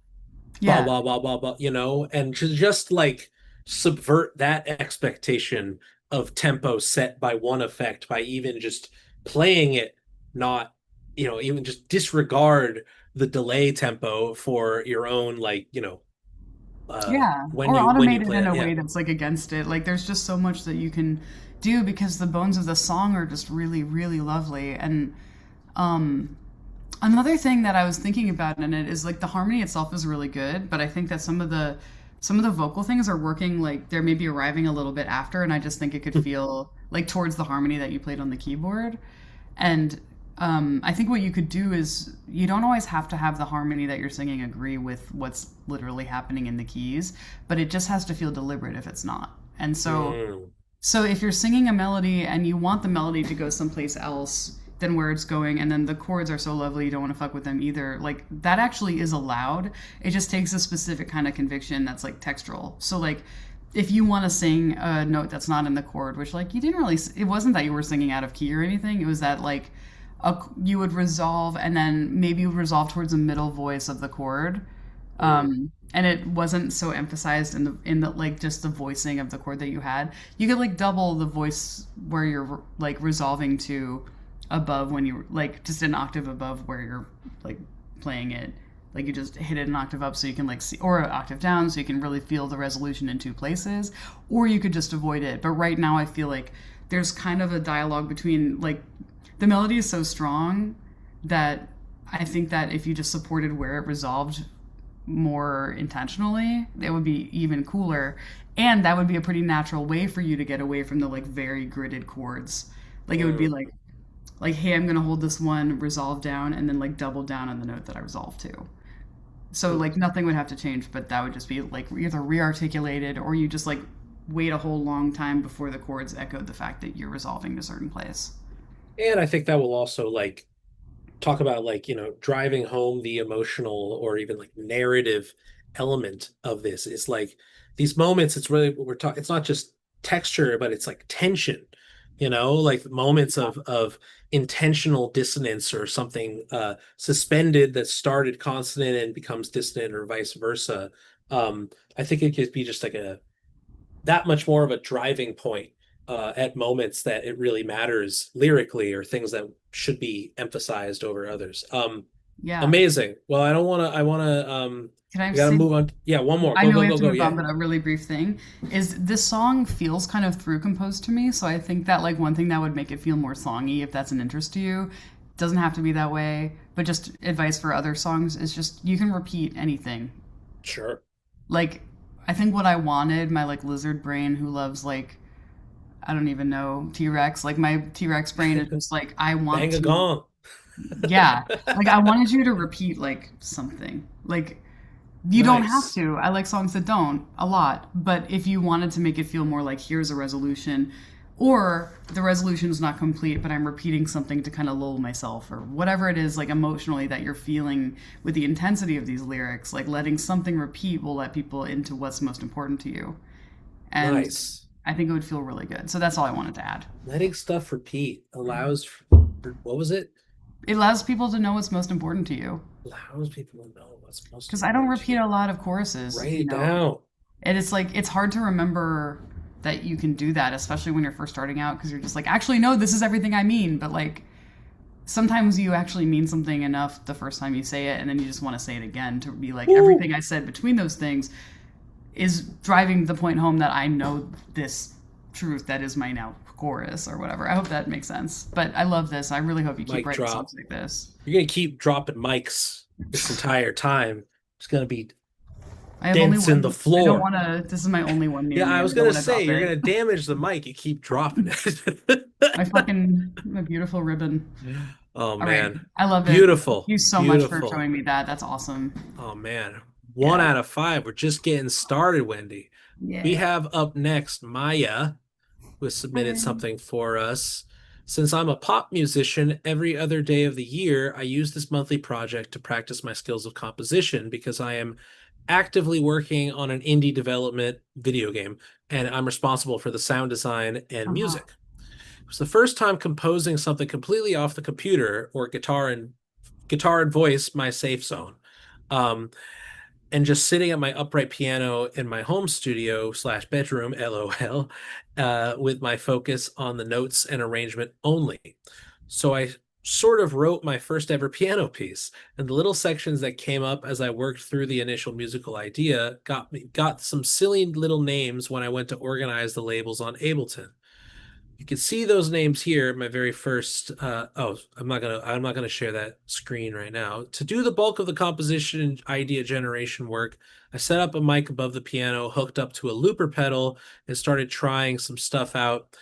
Yeah. ba ba ba ba, and to just like subvert that expectation of tempo set by one effect by even just playing it, not, even just disregard the delay tempo for your own, like, Yeah, when or you automated play in it. a Yeah. way that's like against it. Like there's just so much that you can do because the bones of the song are just really, really lovely. And um, another thing that I was thinking about in it is like the harmony itself is really good, but I think that some of the vocal things are working like they're maybe arriving a little bit after, and I just think it could feel like towards the harmony that you played on the keyboard. And I think what you could do is you don't always have to have the harmony that you're singing agree with what's literally happening in the keys, but it just has to feel deliberate if it's not. And Mm. so if you're singing a melody and you want the melody to go someplace else than where it's going, and then the chords are so lovely you don't want to fuck with them either, like that actually is allowed. It just takes a specific kind of conviction that's like textural. So like if you want to sing a note that's not in the chord, which like you didn't really, it wasn't that you were singing out of key or anything. It was that like you would resolve and then maybe you would resolve towards the middle voice of the chord, Mm. and it wasn't so emphasized in the like just the voicing of the chord that you had. You could like double the voice where you're like resolving to above when you like just an octave above where you're like playing it. Like you just hit it an octave up so you can like see, or an octave down so you can really feel the resolution in two places, or you could just avoid it. But right now I feel like there's kind of a dialogue between like the melody is so strong that I think that if you just supported where it resolved more intentionally, it would be even cooler. And that would be a pretty natural way for you to get away from the like very gridded chords. Like it would be Mm. like hey, I'm gonna hold this one resolve down and then like double down on the note that I resolved to. So like nothing would have to change, but that would just be like either re-articulated or you just like wait a whole long time before the chords echoed the fact that you're resolving to a certain place. And I think that will also like talk about like, driving home the emotional or even like narrative element of this. It's like these moments, it's really what we're talking, it's not just texture, but it's like tension, like moments of intentional dissonance or something suspended that started consonant and becomes dissonant or vice versa. I think it could be just like a that much more of a driving point at moments that it really matters lyrically or things that should be emphasized over others. Yeah. Amazing. Well, I don't want to. I want to. Can I We got to say move on. Yeah, one more. I Go, know go, we have go, to go. move Yeah, on, but a really brief thing is this song feels kind of through composed to me. So I think that like one thing that would make it feel more songy, if that's an interest to you, doesn't have to be that way. But just advice for other songs is just you can repeat anything. sure. Like I think what I wanted, my like lizard brain who loves like I don't even know T Rex, like my T Rex brain is just like I want Bang a to, gong. yeah, like I wanted you to repeat like something like You don't have Nice. to. I like songs that don't a lot. But if you wanted to make it feel more like here's a resolution, or the resolution is not complete, but I'm repeating something to kind of lull myself, or whatever it is, like emotionally that you're feeling with the intensity of these lyrics, like letting something repeat will let people into what's most important to you. And Nice. I think it would feel really good. So that's all I wanted to add. Letting stuff repeat allows what was it? It allows people to know what's most important to you. Allows people to know what's most Because I don't important to repeat you. a lot of choruses, Write you it know. down. And it's like it's hard to remember that you can do that, especially when you're first starting out, because you're just like, actually, no, this is everything I mean. But like sometimes you actually mean something enough the first time you say it, and then you just want to say it again to be like, Woo! everything I said between those things is driving the point home that I know this truth that is my now chorus or whatever. I hope that makes sense. But I love this. I really hope you keep Mic writing drop. songs like this. You're gonna keep dropping mics this entire time. It's gonna be I have only dents in the one. I don't floor. want to. This is my only one near Yeah, me, I and was I don't gonna want to say drop you're it. gonna damage the mic. You keep dropping it. My beautiful ribbon. Oh All right. man, I love it. Thank beautiful, you so much for beautiful. showing me that. That's awesome. Oh man, one Yeah. out of five. We're just getting started, Wendy. We Yeah. have up next Maya, who has submitted something for us. Since I'm a pop musician, every other day of the year, I use this monthly project to practice my skills of composition because I am actively working on an indie development video game, and I'm responsible for the sound design and Uh-huh. music. It was the first time composing something completely off the computer or guitar and voice, my safe zone. Um, and just sitting at my upright piano in my home studio slash bedroom, LOL, with my focus on the notes and arrangement only. So I sort of wrote my first ever piano piece, and the little sections that came up as I worked through the initial musical idea got some silly little names when I went to organize the labels on Ableton. You can see those names here. My very first. I'm not gonna share that screen right now. To do the bulk of the composition and idea generation work, I set up a mic above the piano, hooked up to a looper pedal, and started trying some stuff out.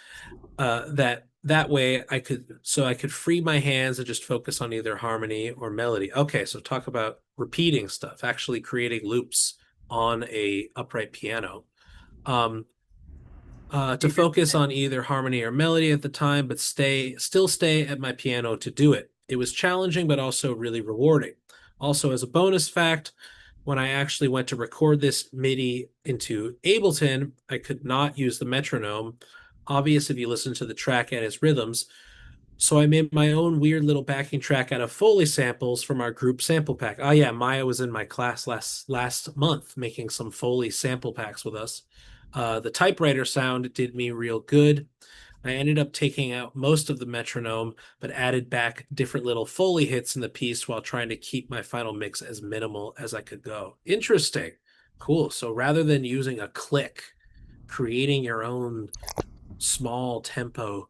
That way I could free my hands and just focus on either harmony or melody. Okay, so talk about repeating stuff, actually creating loops on a upright piano. Um, to focus on either harmony or melody at the time, but still stay at my piano to do it. It was challenging, but also really rewarding. Also, as a bonus fact, when I actually went to record this MIDI into Ableton, I could not use the metronome. Obvious if you listen to the track and its rhythms. So I made my own weird little backing track out of Foley samples from our group sample pack. Oh yeah, Maya was in my class last month making some Foley sample packs with us. The typewriter sound did me real good. I ended up taking out most of the metronome, but added back different little Foley hits in the piece while trying to keep my final mix as minimal as I could go. Interesting. Cool. So rather than using a click, creating your own small tempo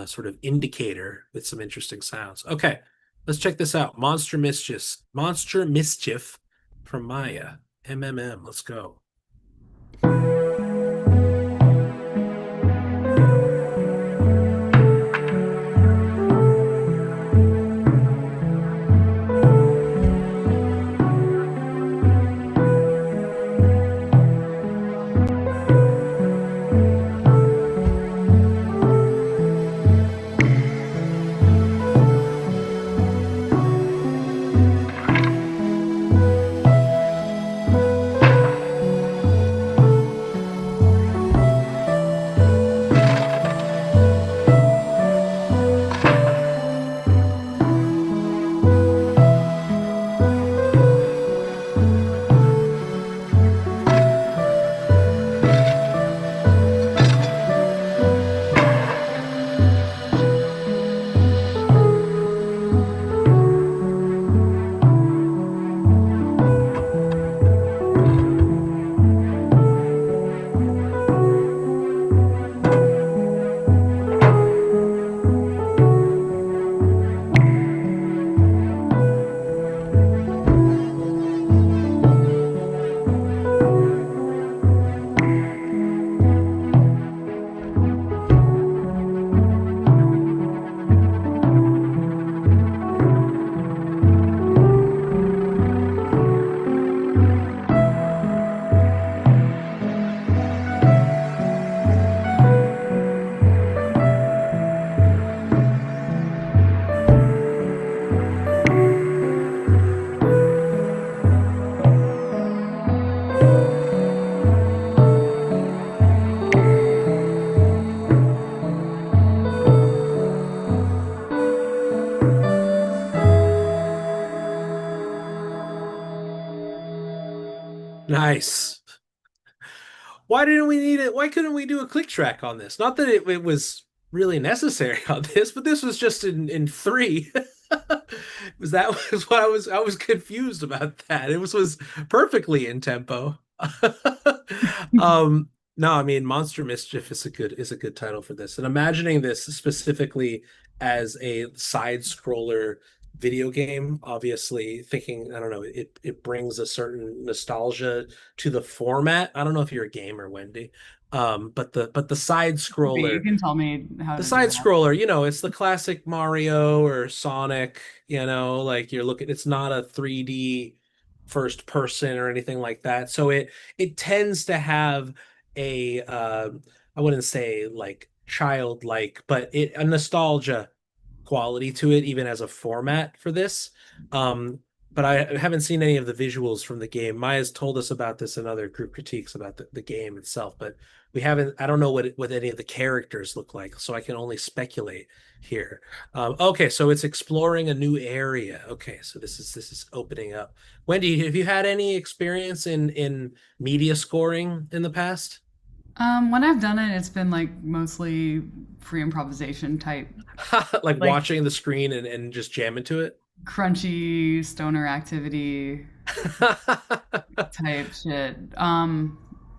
sort of indicator with some interesting sounds. Okay, let's check this out. Monster Mischief from Maya. MMM. Let's go. Nice. Why didn't we need it? Why couldn't we do a click track on this? Not that it was really necessary on this, but this was just in three. Was that was what I was confused about that. It was perfectly in tempo. No, I mean Monster Mischief is a good title for this. And imagining this specifically as a side scroller video game, obviously thinking, I don't know, it brings a certain nostalgia to the format. I don't know if you're a gamer, Wendy. But the side You scroller can tell me how the to do side that. scroller, it's the classic Mario or Sonic, like you're looking, it's not a 3D first person or anything like that. So it tends to have a I wouldn't say like childlike, but a nostalgia quality to it, even as a format for this. But I haven't seen any of the visuals from the game. Maya's told us about this in other group critiques about the game itself, but we haven't. I don't know what any of the characters look like, so I can only speculate here. Okay, so it's exploring a new area. Okay, so this is opening up. Wendy, have you had any experience in media scoring in the past? When I've done it, it's been like mostly free improvisation type, Like like watching the screen and just jamming to it? crunchy stoner activity type shit.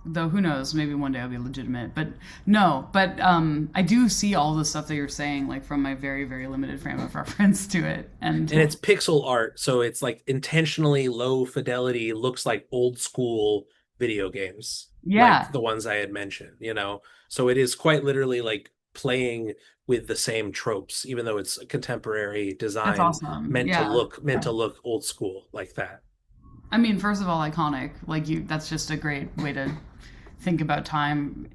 Though who knows, maybe one day I'll be legitimate. But no, but I do see all the stuff that you're saying, like from my very, very limited frame of reference to it. And And it's pixel art, so it's like intentionally low fidelity, looks like old school video games, like yeah, the ones I had mentioned. So it is quite literally like playing with the same tropes, even though it's a contemporary that's design awesome. meant to Yeah. look old school like that. I mean, first of all, iconic. Like you, that's just a great way to think about time,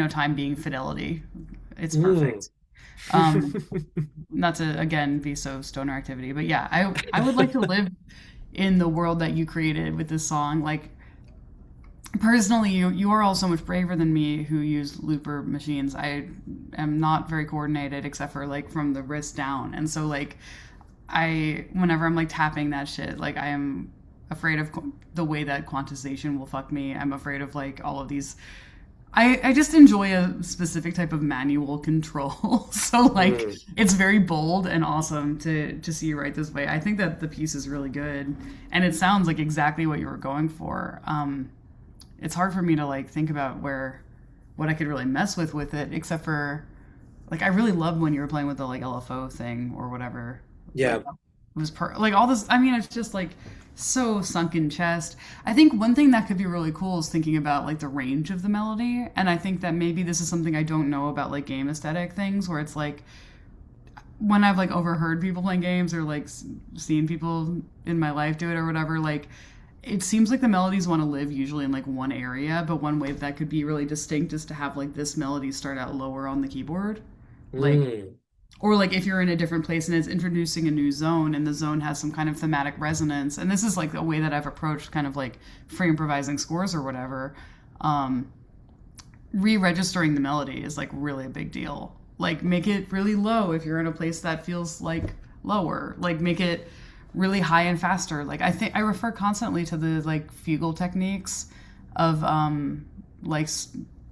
time being fidelity. It's Mm. perfect. Um, not to again be so stoner activity, but yeah, I would like to live in the world that you created with this song. Like personally, you are all so much braver than me who use looper machines. I am not very coordinated except for like from the wrist down, and so like whenever I'm like tapping that shit, like I am afraid of the way that quantization will fuck me. I'm afraid of like all of these. I just enjoy a specific type of manual control. So like Mm. it's very bold and awesome to see you write this way. I think that the piece is really good and it sounds like exactly what you were going for. It's hard for me to like think about what I could really mess with it, except for like I really loved when you were playing with the like LFO thing or whatever. Like Yeah. it was like all this. I mean, it's just like so sunken chest. I think one thing that could be really cool is thinking about like the range of the melody, and I think that maybe this is something I don't know about like game aesthetic things, where it's like when I've like overheard people playing games or like seen people in my life do it or whatever, like it seems like the melodies want to live usually in like one area, but one way that could be really distinct is to have like this melody start out lower on the keyboard. Like Mm. or like if you're in a different place and it's introducing a new zone and the zone has some kind of thematic resonance, and this is like a way that I've approached kind of like free improvising scores or whatever. um re-registering the melody is like really a big deal. Like make it really low if you're in a place that feels like lower, like make it really high and faster. Like I think I refer constantly to the like fugal techniques of like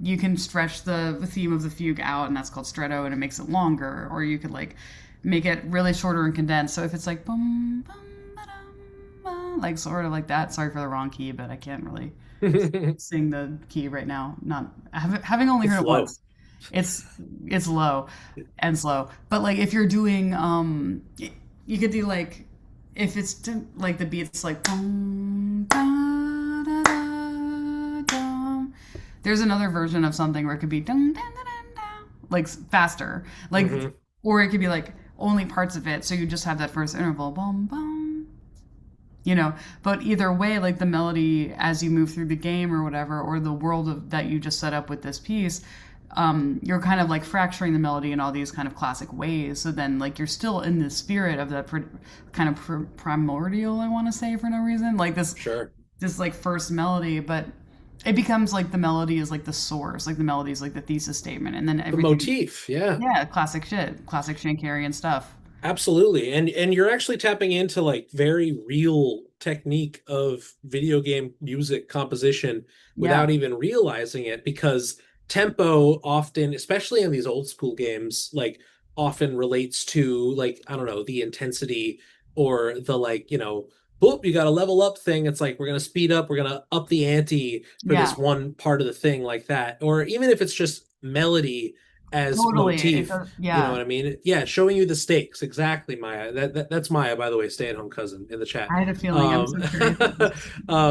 you can stretch the theme of the fugue out and that's called stretto and it makes it longer, or you could like make it really shorter and condensed. So if it's like boom boom ba-dum, ba, like sort of like that. Sorry for the wrong key, but I can't really sing the key right now. Not having only It's heard it low. once. It's it's low and slow. But like if you're doing you could do like if it's like the beats like boom, da, da, da, dum. There's another version of something where it could be dum, dum, dum, dum, dum, like faster. Like Hmm. or it could be like only parts of it, so you just have that first interval boom boom, but either way, like the melody as you move through the game or whatever, or the world that you just set up with this piece, you're kind of like fracturing the melody in all these kind of classic ways. So then like you're still in the spirit of that kind of primordial, I want to say, for no reason, like Sure. this like first melody, but it becomes like the melody is like the source, like the melody is like the thesis statement, and then The everything. motif, yeah. Yeah, classic shit, classic Shankarian stuff. Absolutely. And you're actually tapping into like very real technique of video game music composition without Yeah. even realizing it, because tempo often, especially in these old school games, like often relates to like, I don't know, the intensity or the like, boop, you got a level up thing. It's like we're gonna speed up, we're gonna up the ante for this Yeah. one part of the thing like that. Or even if it's just melody as Totally. It motif. does. You know Yeah. what I mean? Yeah, showing you the stakes. Exactly, Maya. That's Maya, by the way, stay-at-home cousin in the chat. I had a feeling. I'm so curious about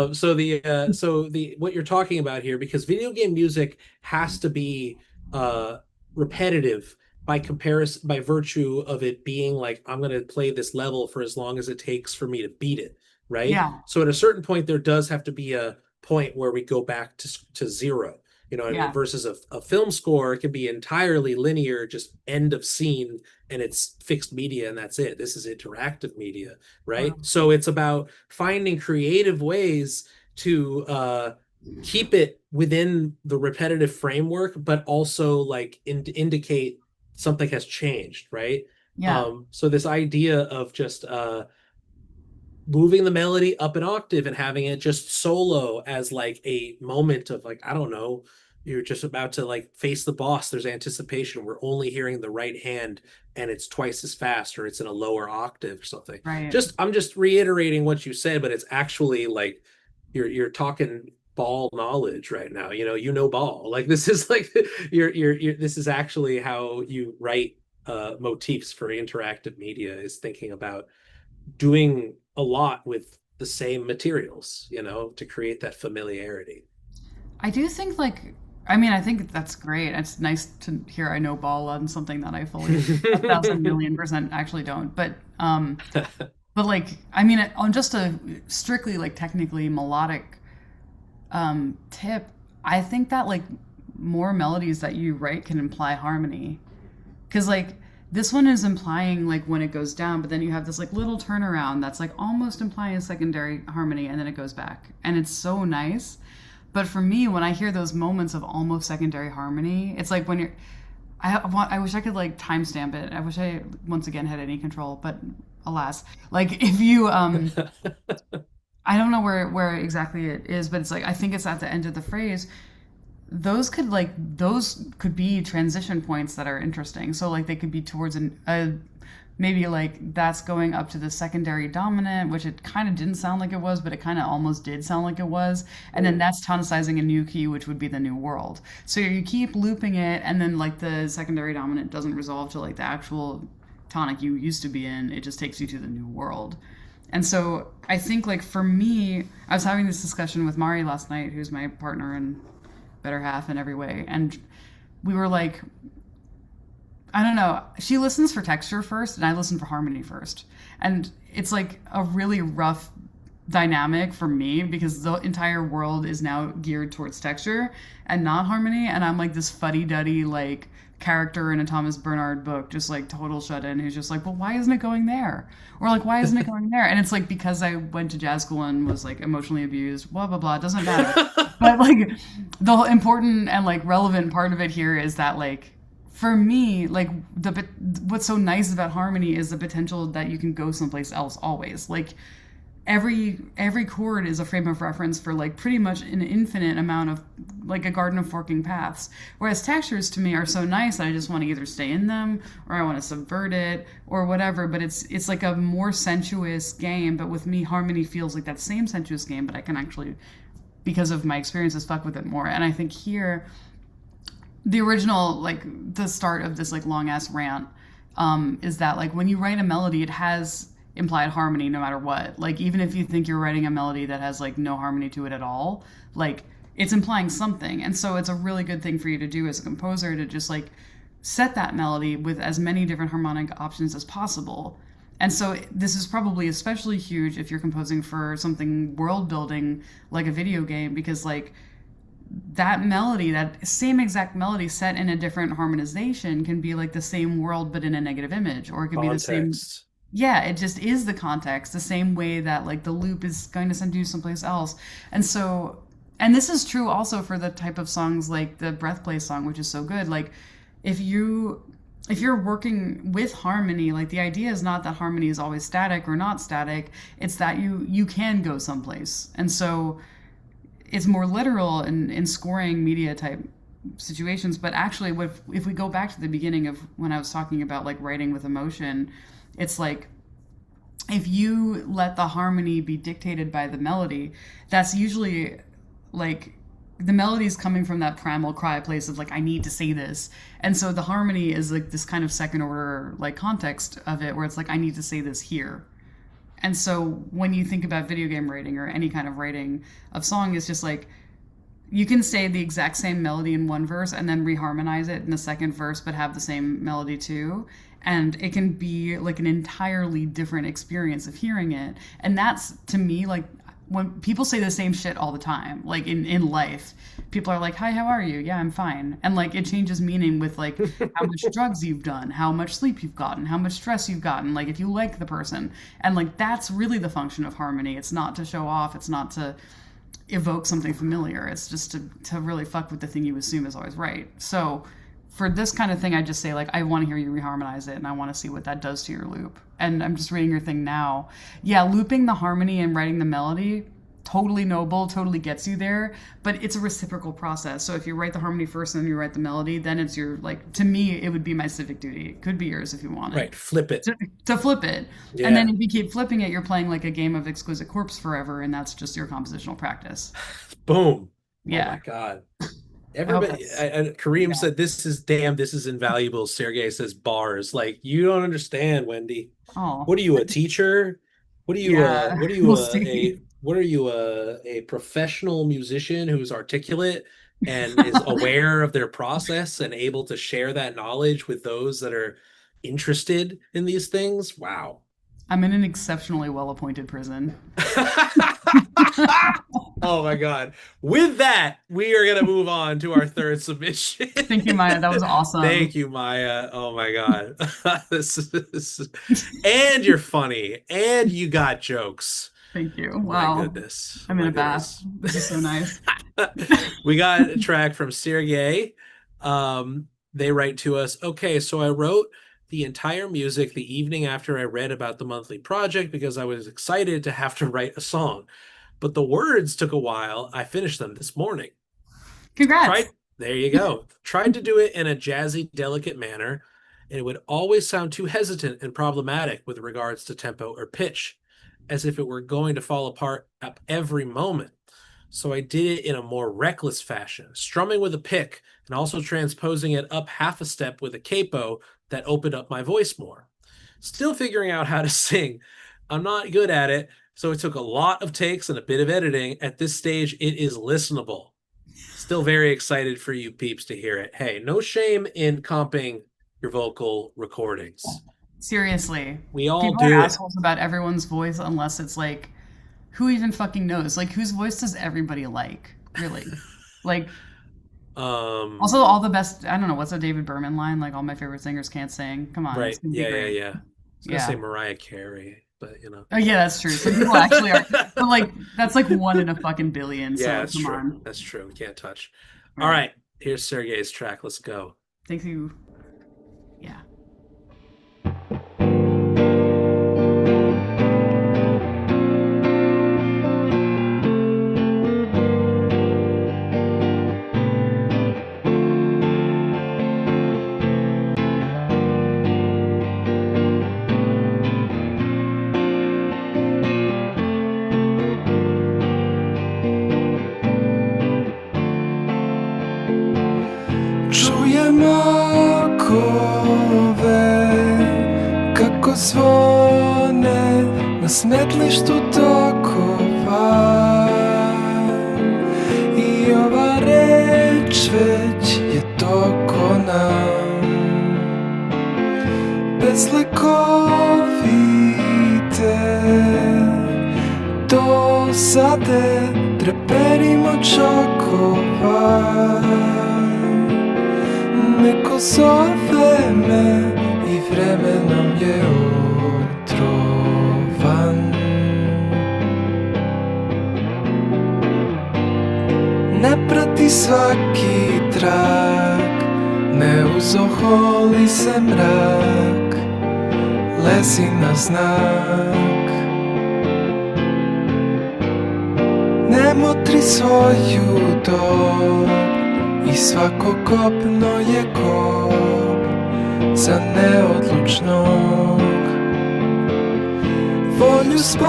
this. So the what you're talking about here, because video game music has to be uh repetitive by comparison, by virtue of it being like I'm going to play this level for as long as it takes for me to beat it, right? Yeah. So at a certain point, there does have to be a point where we go back to zero. You know what I mean? Yeah. Versus a film score, it can be entirely linear, just end of scene, and it's fixed media, and that's it. This is interactive media, right? Totally. So it's about finding creative ways to keep it within the repetitive framework, but also like indicate something has changed, right? Yeah. So this idea of just moving the melody up an octave and having it just solo as like a moment of like, I don't know, you're just about to like face the boss. There's anticipation. We're only hearing the right hand and it's twice as fast, or it's in a lower octave or something. Right. Just I'm just reiterating what you said, but it's actually like you're talking ball knowledge right now. Ball. Like this is like you're this is actually how you write motifs for interactive media, is thinking about doing a lot with the same materials, to create that familiarity. I do think like I mean I think that's great. It's nice to hear I know ball on something that I fully 1,000,000,000% actually don't. But like I mean on just a strictly like technically melodic tip, I think that like more melodies that you write can imply harmony. Because like this one is implying like when it goes down, but then you have this like little turnaround that's like almost implying a secondary harmony, and then it goes back, and it's so nice. But for me, when I hear those moments of almost secondary harmony, it's like when you're. I wish I could like timestamp it. I wish I once again had any control, but alas, like if you I don't know where exactly it is, but it's like I think it's at the end of the phrase. Those could be transition points that are interesting. So like they could be towards maybe like that's going up to the secondary dominant, which it kind of didn't sound like it was, but it kind of almost did sound like it was. And then that's tonicizing a new key, which would be the new world. So you keep looping it, and then like the secondary dominant doesn't resolve to like the actual tonic you used to be in. It just takes you to the new world. And so I think like for me, I was having this discussion with Mari last night, who's my partner and better half in every way. And we were like, I don't know. She listens for texture first, and I listen for harmony first. And it's like a really rough dynamic for me because the entire world is now geared towards texture and not harmony. And I'm like this fuddy duddy, like, character in a Thomas Bernard book, just like total shut in, who's just like, well, why isn't it going there? Or like, why isn't it going there? And it's like, because I went to jazz school and was like emotionally abused, blah, blah, blah. It doesn't matter. But like, the important and like relevant part of it here is that like, for me, like what's so nice about harmony is the potential that you can go someplace else always. Like every chord is a frame of reference for like pretty much an infinite amount of like a garden of forking paths, whereas textures to me are so nice that I just want to either stay in them or I want to subvert it or whatever. But it's like a more sensuous game, but with me harmony feels like that same sensuous game, but I can actually, because of my experiences, fuck with it more. And I think here the original, like the start of this like long ass rant, is that like when you write a melody, it has implied harmony no matter what. Like even if you think you're writing a melody that has like no harmony to it at all, like it's implying something. And so it's a really good thing for you to do as a composer to just like set that melody with as many different harmonic options as possible. And so this is probably especially huge if you're composing for something world building like a video game, because like that melody, that same exact melody set in a different harmonization can be like the same world but in a negative image, or it could be the same. Context. Yeah, it just is the context, the same way that like the loop is going to send you someplace else. And so, and this is true also for the type of songs like the breath play song, which is so good. Like if you if you're working with harmony, like the idea is not that harmony is always static or not static. It's that you can go someplace. And so it's more literal in scoring media type situations. But actually, if we go back to the beginning of when I was talking about like writing with emotion, it's like if you let the harmony be dictated by the melody, that's usually like the melody is coming from that primal cry place of like I need to say this, and so the harmony is like this kind of second order like context of it where it's like I need to say this here. And so when you think about video game writing or any kind of writing of song, it's just like you can say the exact same melody in one verse and then reharmonize it in the second verse, but have the same melody too. And it can be like an entirely different experience of hearing it. And that's to me like when people say the same shit all the time, like in life, people are like, hi, how are you? Yeah, I'm fine. And like it changes meaning with like how much drugs you've done, how much sleep you've gotten, how much stress you've gotten, like if you like the person. And like that's really the function of harmony. It's not to show off, it's not to evoke something familiar. It's just to really fuck with the thing you assume is always right. So for this kind of thing, I just say like, I want to hear you reharmonize it and I want to see what that does to your loop. And I'm just reading your thing now. Yeah, looping the harmony and writing the melody, totally noble, totally gets you there, but it's a reciprocal process. So if you write the harmony first and then you write the melody, then it's your, like, to me, it would be my civic duty. It could be yours if you want it. Right, flip it. To flip it. Yeah. And then if you keep flipping it, you're playing like a game of Exquisite Corpse forever, and that's just your compositional practice. Boom. Yeah. Oh my God. Everybody, Kareem said, this is invaluable. Sergey says bars. Like, you don't understand, Wendy. Oh. What are you, a teacher? What are you, a professional musician who's articulate and is aware of their process and able to share that knowledge with those that are interested in these things? Wow. I'm in an exceptionally well-appointed prison. Oh my God. With that, we are going to move on to our third submission. Thank you, Maya. That was awesome. Thank you, Maya. Oh my God. And you're funny. And you got jokes. Thank you. Oh wow. my goodness. I'm in a bath. This is so nice. We got a track from Sergey. They write to us, okay, so I wrote the entire music the evening after I read about the monthly project because I was excited to have to write a song. But the words took a while. I finished them this morning. Congrats. There you go. Tried to do it in a jazzy, delicate manner, and it would always sound too hesitant and problematic with regards to tempo or pitch, as if it were going to fall apart at every moment. So I did it in a more reckless fashion, strumming with a pick and also transposing it up half a step with a capo that opened up my voice more. Still figuring out how to sing. I'm not good at it, so it took a lot of takes and a bit of editing. At this stage, it is listenable. Still very excited for you peeps to hear it. Hey, no shame in comping your vocal recordings. Seriously. We all People do are it. assholes about everyone's voice unless it's like, who even fucking knows? Like, whose voice does everybody like? Really? Like, also all the best, I don't know, what's a David Berman line? Like, all my favorite singers can't sing. Come on. Right. Yeah. I was gonna Yeah. say Mariah Carey, but you know. Oh yeah, that's true. Some people actually are, but like that's like 1 in a fucking billion. So Yeah, that's come true. on. That's true. We can't touch. All right. Here's Sergey's track. Let's go. Thank you. Yeah. Čujem okove kako zvone na smetlištu tokova i ova reč već je toko nam bez lekovite dosade treperimo čokova. Neko zove me i vremenom je otrovan. Ne prati svaki trak, ne uz Zoholi se mrak, lezi na znak. Ne motri svoju dob, i svako kopno je kop za neodlučnog. Volju spomenem,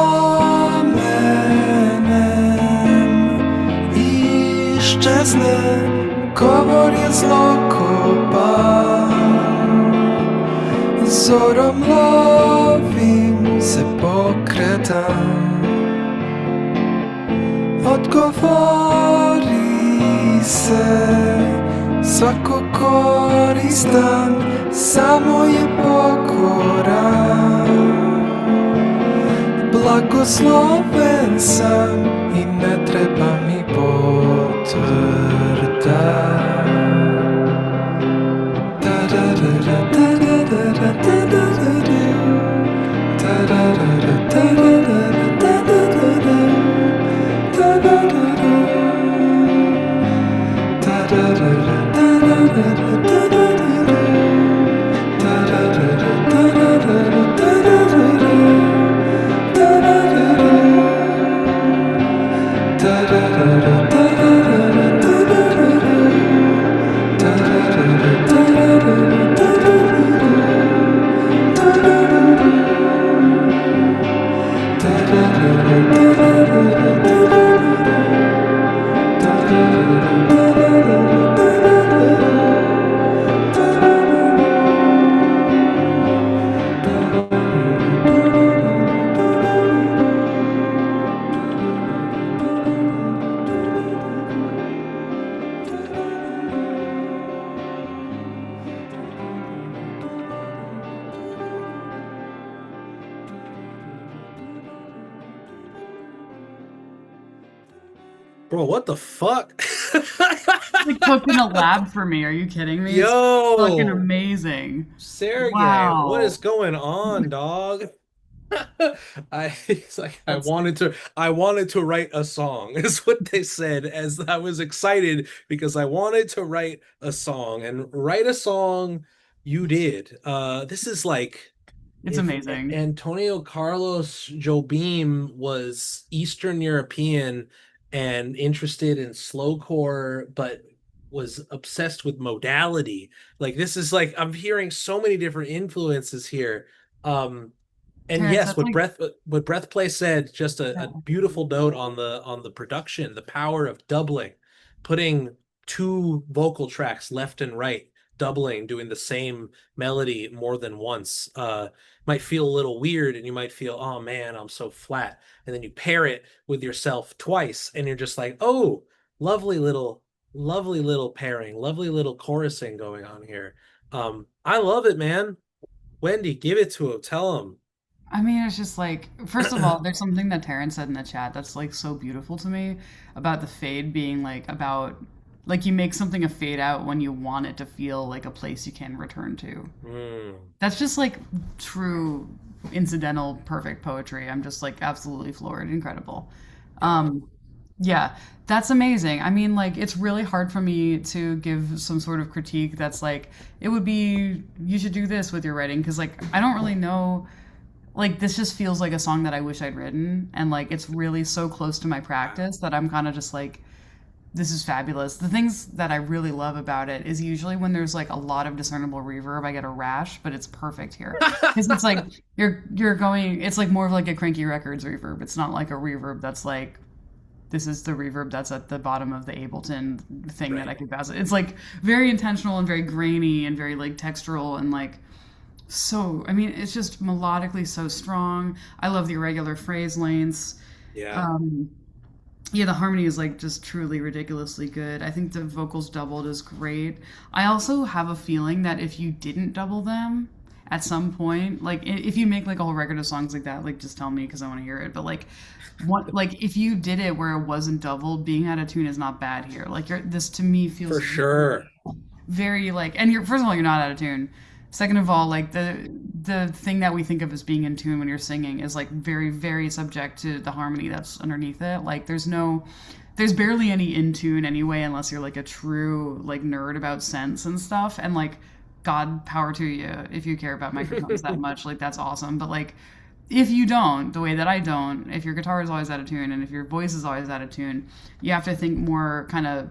iščezne, govor je zlokopan. Zorom lovim se, pokretam. Odgovori se, svako koristan, samo je pokoran. Blagosloven sam i ne treba mi potvrda. Bro, what the fuck? Like cooked in a lab for me. Are you kidding me? It's fucking Yo, amazing. Sergey, what is Wow. going on, dog? It's like That's I wanted to write a song, is what they said, as I was excited because I wanted to write a song, and write a song you did. This is like it's if amazing. Antonio Carlos Jobim was Eastern European and interested in slowcore, but was obsessed with modality. Like this is like I'm hearing so many different influences here. Um, and Terrence, yes, that's like what Breath Play said, just a yeah. beautiful note on the production, the power of doubling, putting two vocal tracks left and right, doubling, doing the same melody more than once. Might feel a little weird, and you might feel, oh man, I'm so flat. And then you pair it with yourself twice, and you're just like, oh, lovely little pairing, lovely little chorusing going on here. I love it, man. Wendy, give it to him. Tell him. I mean, it's just like, first of all, there's something that Terrence said in the chat that's like so beautiful to me about the fade being like about like you make something a fade out when you want it to feel like a place you can return to. Mm. That's just like true incidental perfect poetry. I'm just like absolutely floored, incredible. Yeah. Um, yeah, that's amazing. I mean, like, it's really hard for me to give some sort of critique that's like, it would be, you should do this with your writing. Cause, like, I don't really know. Like, this just feels like a song that I wish I'd written. And, like, it's really so close to my practice that I'm kind of just like, this is fabulous. The things that I really love about it is usually when there's like a lot of discernible reverb, I get a rash, but it's perfect here. Because it's like you're going it's like more of like a Cranky Records reverb. It's not like a reverb that's like this is the reverb that's at the bottom of the Ableton thing that I Right. could pass it. It's like very intentional and very grainy and very like textural and like so I mean it's just melodically so strong. I love the irregular phrase lengths. Yeah. Um yeah, the harmony is like just truly ridiculously good. I think the vocals doubled is great. I also have a feeling that if you didn't double them at some point, like if you make like a whole record of songs like that, like just tell me because I want to hear it. But like, what like if you did it where it wasn't doubled, being out of tune is not bad here. Like you're this to me For feels sure. very like and you're first of all you're not out of tune. Second of all, like the thing that we think of as being in tune when you're singing is like very very subject to the harmony that's underneath it. Like there's barely any in tune anyway unless you're like a true like nerd about sense and stuff and like God power to you if you care about microphones that much. Like that's awesome. But like if you don't, the way that I don't, if your guitar is always out of tune and if your voice is always out of tune, you have to think more kind of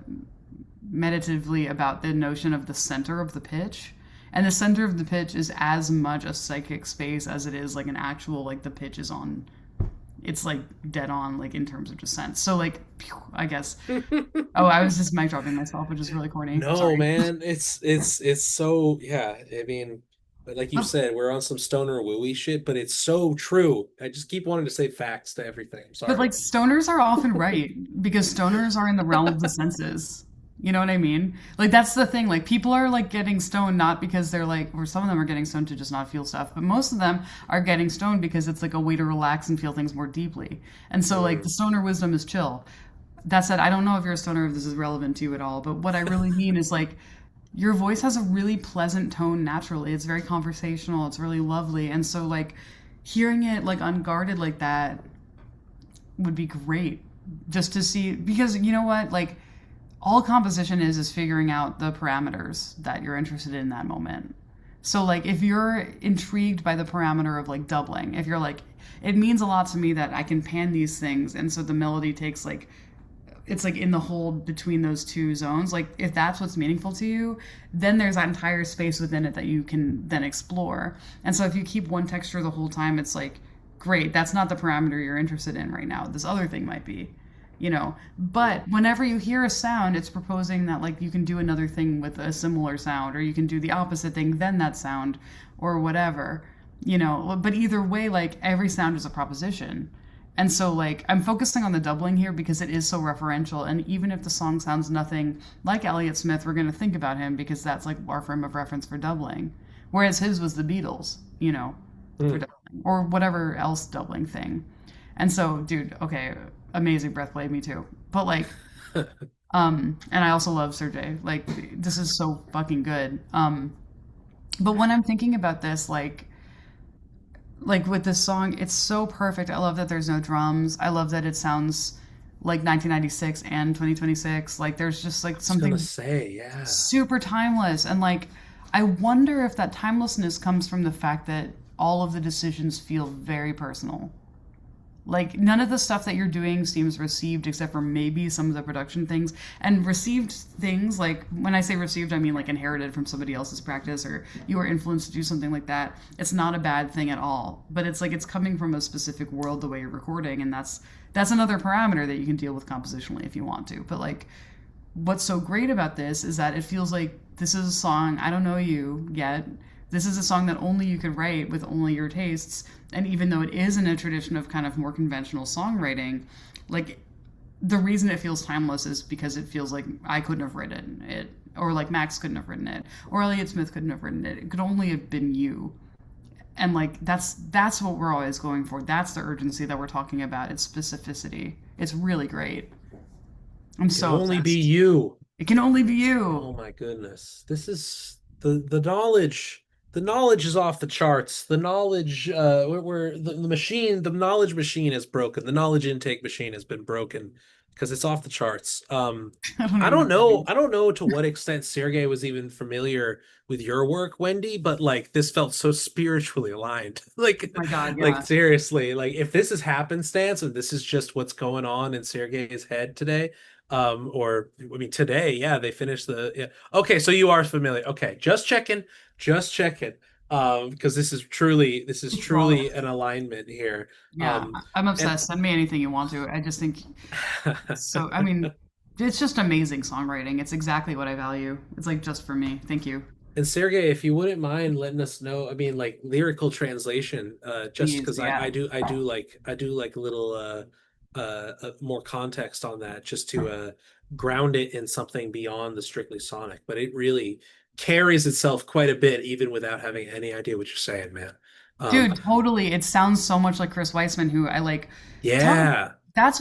meditatively about the notion of the center of the pitch. And the center of the pitch is as much a psychic space as it is like an actual, like the pitch is on, it's like dead on, like in terms of just sense. So like, phew, I guess. Oh, I was just mic dropping myself, which is really corny. No, Sorry. man, it's so yeah. I mean, but like you said, we're on some stoner wooey shit, but it's so true. I just keep wanting to say facts to everything. I'm But sorry. like stoners are often right because stoners are in the realm of the senses. You know what I mean? Like that's the thing. Like people are like getting stoned not because they're like, or some of them are getting stoned to just not feel stuff, but most of them are getting stoned because it's like a way to relax and feel things more deeply. And so like the Mm. stoner wisdom is chill. That said, I don't know if you're a stoner, if this is relevant to you at all, but what I really mean is like your voice has a really pleasant tone naturally. It's very conversational. It's really lovely. And so like hearing it like unguarded like that would be great just to see because you know what like all composition is figuring out the parameters that you're interested in that moment. So like if you're intrigued by the parameter of like doubling, if you're like it means a lot to me that I can pan these things and so the melody takes like it's like in the hold between those two zones. Like if that's what's meaningful to you, then there's that entire space within it that you can then explore. And so if you keep one texture the whole time, it's like great, that's not the parameter you're interested in right now. This other thing might be, you know. But whenever you hear a sound, it's proposing that like you can do another thing with a similar sound or you can do the opposite thing then that sound or whatever, you know. But either way, like every sound is a proposition. And so, like, I'm focusing on the doubling here because it is so referential. And even if the song sounds nothing like Elliott Smith, we're going to think about him because that's like our frame of reference for doubling. Whereas his was the Beatles, you know, for Mm. doubling or whatever else doubling thing. And so, dude, okay, amazing breath play, me too. But like, and I also love Sergey. Like, this is so fucking good. But when I'm thinking about this, like with this song, it's so perfect. I love that there's no drums. I love that it sounds like 1996 and 2026. Like there's just like I was gonna something say, yeah. super timeless. And like I wonder if that timelessness comes from the fact that all of the decisions feel very personal. Like none of the stuff that you're doing seems received except for maybe some of the production things. And received things, like when I say received, I mean like inherited from somebody else's practice or you were influenced to do something like that. It's not a bad thing at all. But it's like it's coming from a specific world the way you're recording, and that's another parameter that you can deal with compositionally if you want to. But like what's so great about this is that it feels like this is a song, I don't know you yet. This is a song that only you could write with only your tastes. And even though it is in a tradition of kind of more conventional songwriting, like the reason it feels timeless is because it feels like I couldn't have written it, or like Max couldn't have written it, or Elliott Smith couldn't have written it. It could only have been you. And like that's what we're always going for. That's the urgency that we're talking about. It's specificity. It's really great. I'm Can so only be obsessed. you. It can only be you. Oh my goodness. This is the knowledge. The knowledge is off the charts. The knowledge we're the machine, the knowledge machine is broken. The knowledge intake machine has been broken because it's off the charts. I don't I even know don't what that know. means. I don't know to what extent Sergey was even familiar with your work, Wendy, but like this felt so spiritually aligned. Oh my God, Like yeah. seriously, like if this is happenstance and this is just what's going on in Sergey's head today, or I mean today, yeah, they finished the yeah. Okay, so you are familiar. Okay, just checking. Because this is It's flawless. truly an alignment here. Yeah, I'm And obsessed. Send me anything you want to. I just think so. I mean, it's just amazing songwriting. It's exactly what I value. It's like just for me. Thank you. And Sergey, if you wouldn't mind letting us know, I mean, like lyrical translation, just Please, because yeah. I do like a little more context on that, just to ground it in something beyond the strictly sonic. But it really carries itself quite a bit, even without having any idea what you're saying, man. Um, Dude, totally. It sounds so much like Chris Weissman, who I like. Tell yeah, that's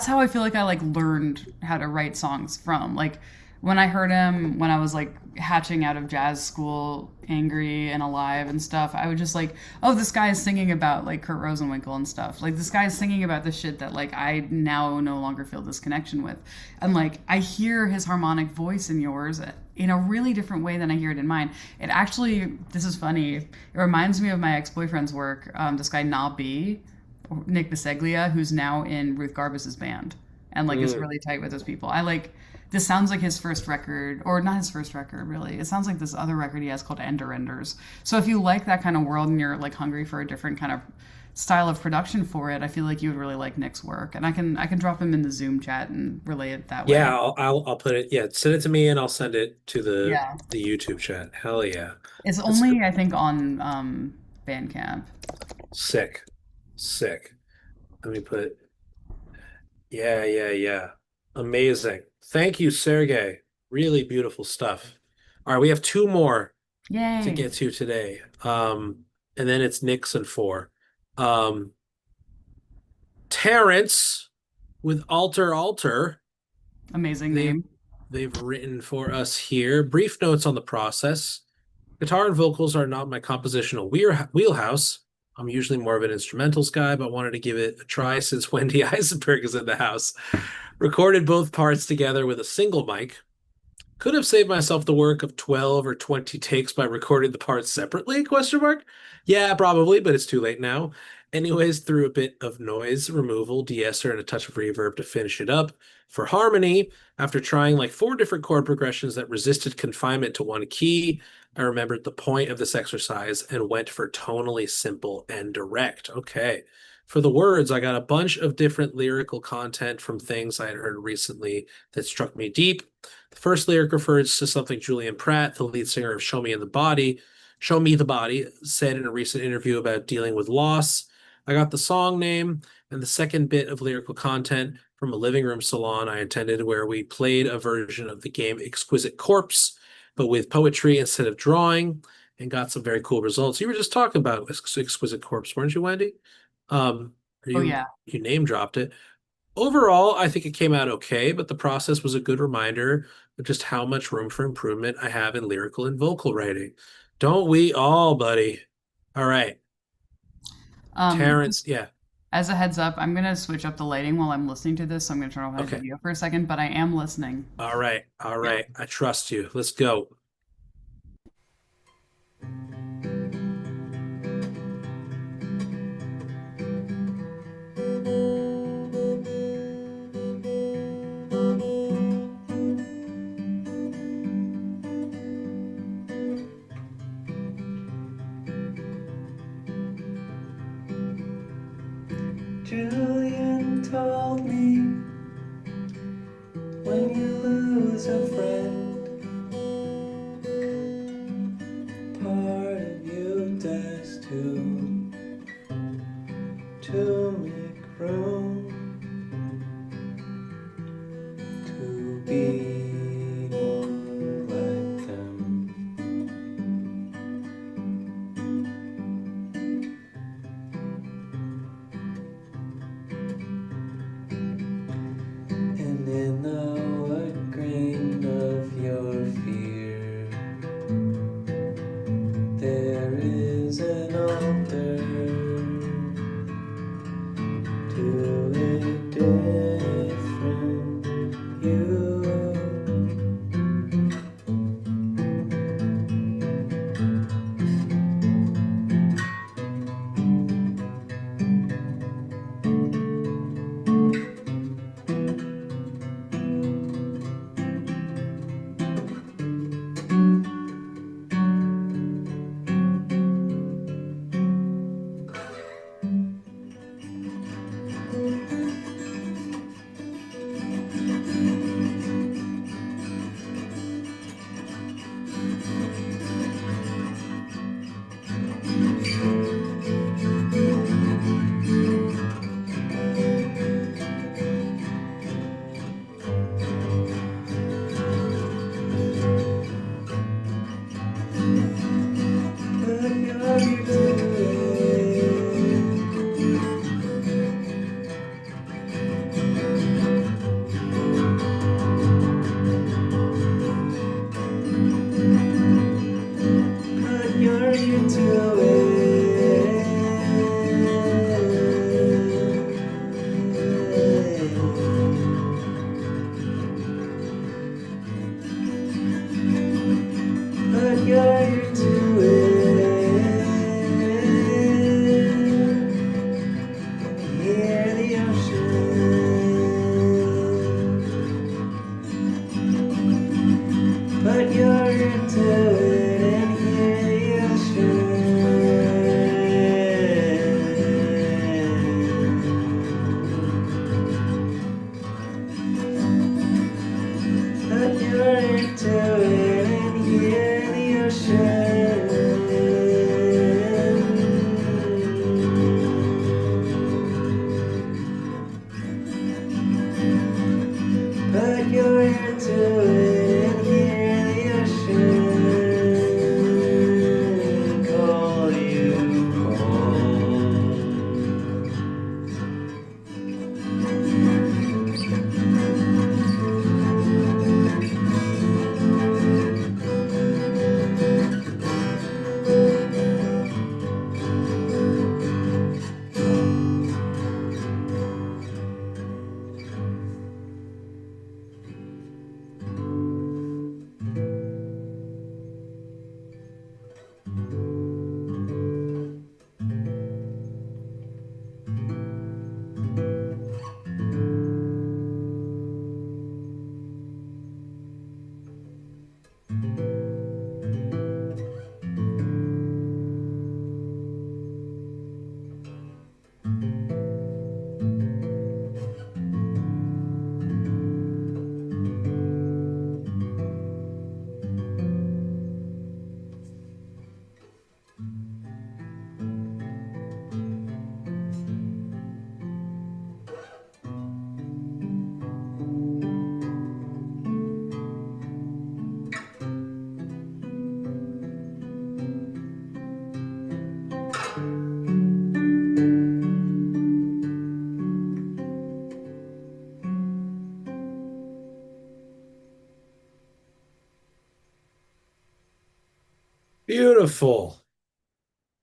how I feel like I like learned how to write songs from. Like when I heard him when I was like hatching out of jazz school, angry and alive and stuff, I would just like, oh, this guy is singing about like Kurt Rosenwinkel and stuff. Like this guy is singing about the shit that like I now no longer feel this connection with. And like I hear his harmonic voice in yours in a really different way than I hear it in mine. It actually, this is funny. It reminds me of my ex-boyfriend's work. This guy Nabi, Nick Biseglia, who's now in Ruth Garbus's band and like is Mm. really tight with those people. I like this sounds like his first record, or not his first record really. It sounds like this other record he has called Ender Enders. So if you like that kind of world and you're like hungry for a different kind of style of production for it, I feel like you would really like Nick's work. And I can drop him in the Zoom chat and relay it that way. Yeah, I'll put it. Yeah, send it to me and I'll send it to Yeah. the YouTube chat. Hell yeah. It's That's only I think on Bandcamp. sick. Sick. Let me put yeah, yeah, yeah. Amazing. Thank you, Sergey. Really beautiful stuff. All right, we have two more to Yay. get to today. And then it's Nixon 4. Um, Terrence with Alter Alter. Amazing They've name. they've written for us here. Brief notes on the process. Guitar and vocals are not my compositional wheelhouse. I'm usually more of an instrumentals guy, but wanted to give it a try since Wendy Eisenberg is in the house. Recorded both parts together with a single mic. Could have saved myself the work of 12 or 20 takes by recording the parts separately, question mark? Yeah, probably, but it's too late now. Anyways, threw a bit of noise removal, de-esser, and a touch of reverb to finish it up. For harmony, after trying like 4 different chord progressions that resisted confinement to one key, I remembered the point of this exercise and went for tonally simple and direct. Okay. For the words, I got a bunch of different lyrical content from things I had heard recently that struck me deep. The first lyric refers to something Julian Pratt, the lead singer of Show Me the Body, said in a recent interview about dealing with loss. I got the song name and the second bit of lyrical content from a living room salon I attended where we played a version of the game Exquisite Corpse, but with poetry instead of drawing, and got some very cool results. You were just talking about Exquisite Corpse, weren't you, Wendy? Um, Oh you yeah. you name dropped it. Overall, I think it came out okay, but the process was a good reminder of just how much room for improvement I have in lyrical and vocal writing. Don't we all, buddy? All right. Terrence, Just yeah. as a heads up, I'm gonna switch up the lighting while I'm listening to this. So I'm gonna turn off my Okay. video for a second, but I am listening. All right. All Yeah. right. I trust you. Let's go. Julian told me when you lose a friend, part of you dies to make room to be more like them. And in the wood grain of are you doing? What you're doing? Hear the ocean. But you're into it and hear the ocean. But you're into it and hear the ocean. But you're into it and hear the ocean call you home. Beautiful.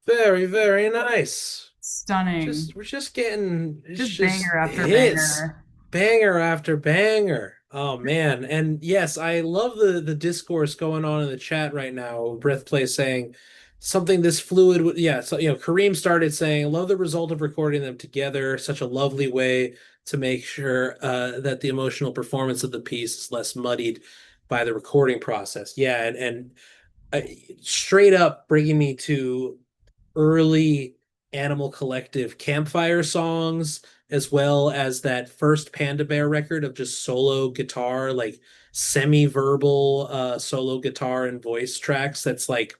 Very, very nice. Stunning. We're just getting it's Just banger just after hits, banger. banger after banger. Oh man. And yes, I love the discourse going on in the chat right now. Breathplay saying something this fluid yeah, so Kareem started saying, love the result of recording them together, such a lovely way to make sure that the emotional performance of the piece is less muddied by the recording process. Yeah, and uh, straight up bringing me to early Animal Collective Campfire songs, as well as that first Panda Bear record of just solo guitar, like semi-verbal solo guitar and voice tracks. That's like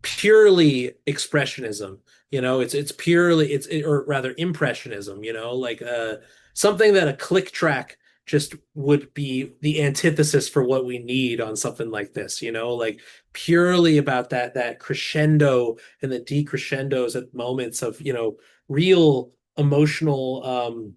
purely expressionism. It's purely or rather impressionism. Like something that a click track just would be the antithesis for what we need on something like this. Like purely about that crescendo and the decrescendos at moments of real emotional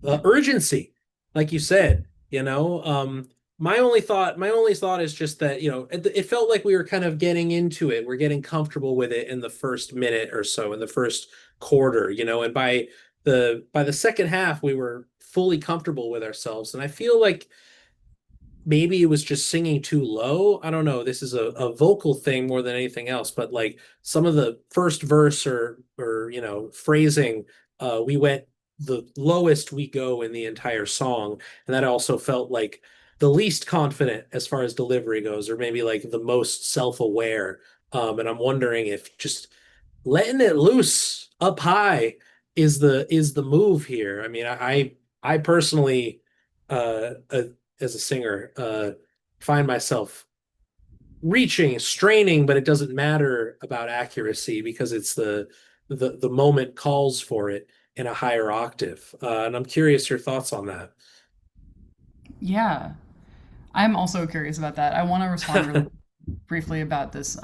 urgency, like you said. My only thought is just that it felt like we were kind of getting into it. We're getting comfortable with it in the first minute or so, in the first quarter, and by the second half, we were fully comfortable with ourselves. And I feel like maybe it was just singing too low. I don't know. This is a vocal thing more than anything else, but like some of the first verse or phrasing, we went the lowest we go in the entire song, and that also felt like the least confident as far as delivery goes, or maybe like the most self-aware. And I'm wondering if just letting it loose up high is the move here. I mean, I personally, as a singer, find myself reaching, straining, but it doesn't matter about accuracy because it's the moment calls for it in a higher octave. And I'm curious your thoughts on Yeah. I'm also curious about that. I want to respond really that. briefly about this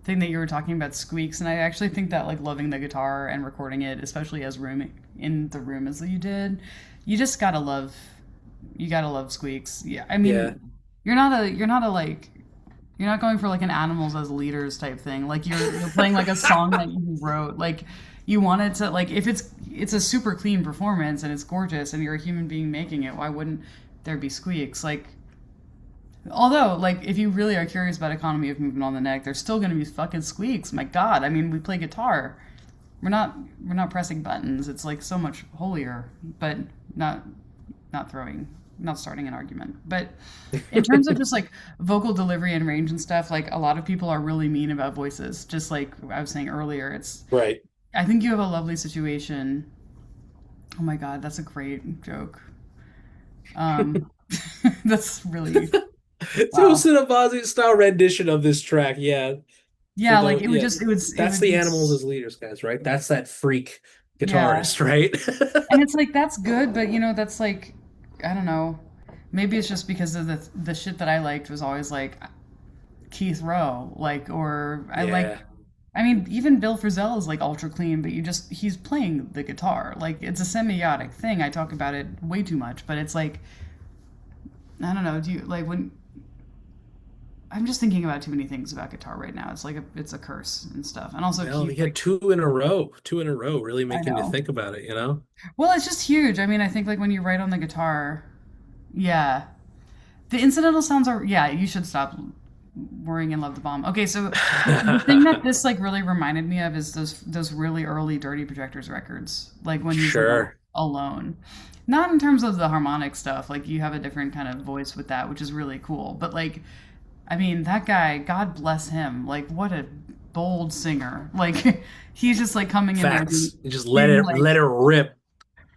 thing that you were talking about squeaks, and I actually think that like loving the guitar and recording it, especially as room in the room as you did, you just gotta love squeaks. Yeah, I Yeah. mean, you're not a like You're not going for like an animals as leaders type thing. Like you're playing like a song that you wrote. Like you want it to like if it's a super clean performance and it's gorgeous and you're a human being making it, why wouldn't there be squeaks? Like although like if you really are curious about economy of movement on the neck, there's still gonna be fucking squeaks. My God. I mean we play guitar. We're not we're not pressing buttons. It's like so much holier, but not not throwing not starting an argument. But in terms of just like vocal delivery and range and stuff, like a lot of people are really mean about voices. Just like I was saying earlier, it's Right. I think you have a lovely situation. Oh my God, that's a great joke. Um, that's really So wow. Cinebazzi style rendition of this track, yeah. For Yeah, like the yeah, it that's would the be animals as leaders, guys, right? That's that freak yeah, guitarist, right? and it's like that's good, but you know that's like I don't know. Maybe it's just because of the shit that I liked was always like Keith Rowe, like or I like Yeah. I mean, even Bill Frisell is like ultra clean, but he's playing the guitar. Like it's a semiotic thing. I talk about it way too much, but it's like I don't know, do you like when I'm just thinking about too many things about guitar right now. It's like it's a curse and stuff. And also Well, huge we had like two in a row, really I making you know. think about it, you know? Well, it's just huge. I mean, I think like when you write on the guitar, yeah. The incidental sounds are yeah, you should stop worrying and love the bomb. Okay, so the thing that this like really reminded me of is those really early Dirty Projectors records, like when he's like Sure. alone. Not in terms of the harmonic stuff, like you have a different kind of voice with that, which is really cool. But like, I mean, that guy, God bless him, like what a bold singer. Like he's just like coming in there Facts. You just being like let it rip.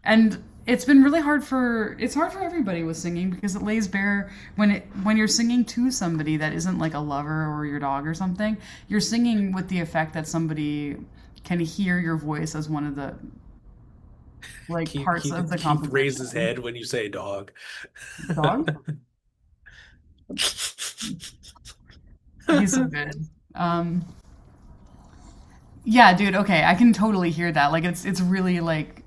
and it's been really hard for it's hard for everybody with singing because it lays bare when you're singing to somebody that isn't like a lover or your dog or something, you're singing with the effect that somebody can hear your voice as one of the like parts of the Keith raised his composition. head when you say dog. Dog? He's so good. Um yeah, dude, okay, I can totally hear that. Like it's really like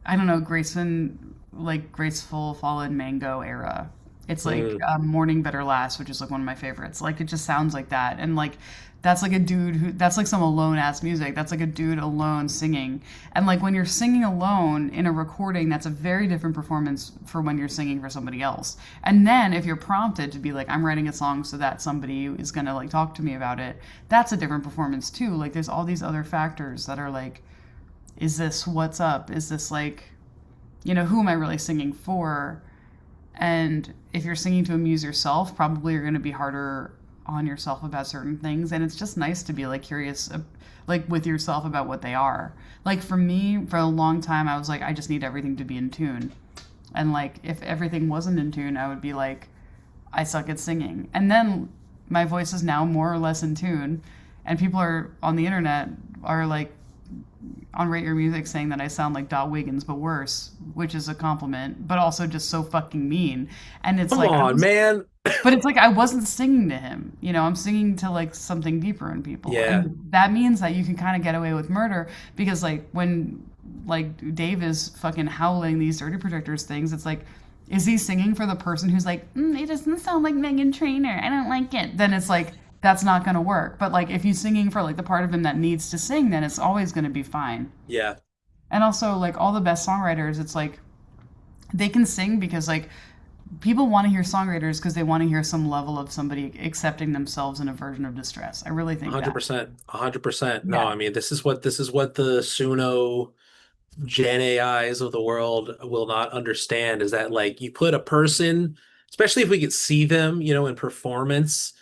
I don't know, graceful fallen mango era. It's like Mm. Morning Better Last, which is like one of my favorites. Like it just sounds like that, and like that's like a dude who that's like some alone ass music. That's like a dude alone singing, and like when you're singing alone in a recording, that's a very different performance for when you're singing for somebody else. And then if you're prompted to be like, I'm writing a song so that somebody is gonna like talk to me about it, that's a different performance too. Like there's all these other factors that are like is this what's up? Is this like, who am I really singing for? And if you're singing to amuse yourself, probably you're going to be harder on yourself about certain things. And it's just nice to be like curious, like with yourself about what they are. Like for me, for a long time, I was like, I just need everything to be in tune. And like, if everything wasn't in tune, I would be like, I suck at singing. And then my voice is now more or less in tune. And people are on the internet are like on Rate Your Music saying that I sound like Dot Wiggins, but worse, which is a compliment, but also just so fucking mean. And it's Come like on, man. but it's like I wasn't singing to him. I'm singing to like something deeper in people, Yeah. and that means that you can kind of get away with murder because like when like Dave is fucking howling these Dirty Projectors things, it's like. Is he singing for the person who's like, it doesn't sound like Megan Trainor. I don't like it. Then it's like, that's not going to work. But like, if he's singing for like the part of him that needs to sing, then it's always going to be fine. Yeah. And also, like all the best songwriters, it's like they can sing because like people want to hear songwriters because they want to hear some level of somebody accepting themselves in a version of distress. I really think that. 100%. 100%. No, Yeah. I mean, this is what the Suno Gen AIs of the world will not understand is that like you put a person, especially if we could see them, in performance,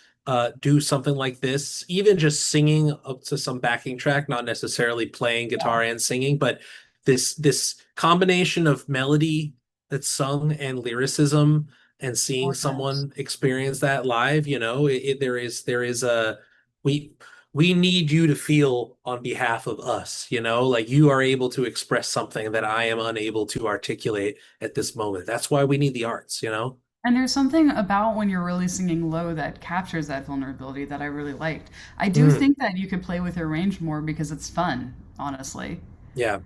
do something like this, even just singing up to some backing track, not necessarily playing Yeah. guitar and singing, but this combination of melody that's sung and lyricism and seeing Gorgeous. someone experience that live, there is a we we need you to feel on behalf of us, like you are able to express something that I am unable to articulate at this moment. That's why we need the arts. And there's something about when you're really singing low that captures that vulnerability that I really liked. I do Mm, think that you could play with your range more because it's fun, honestly. yeah,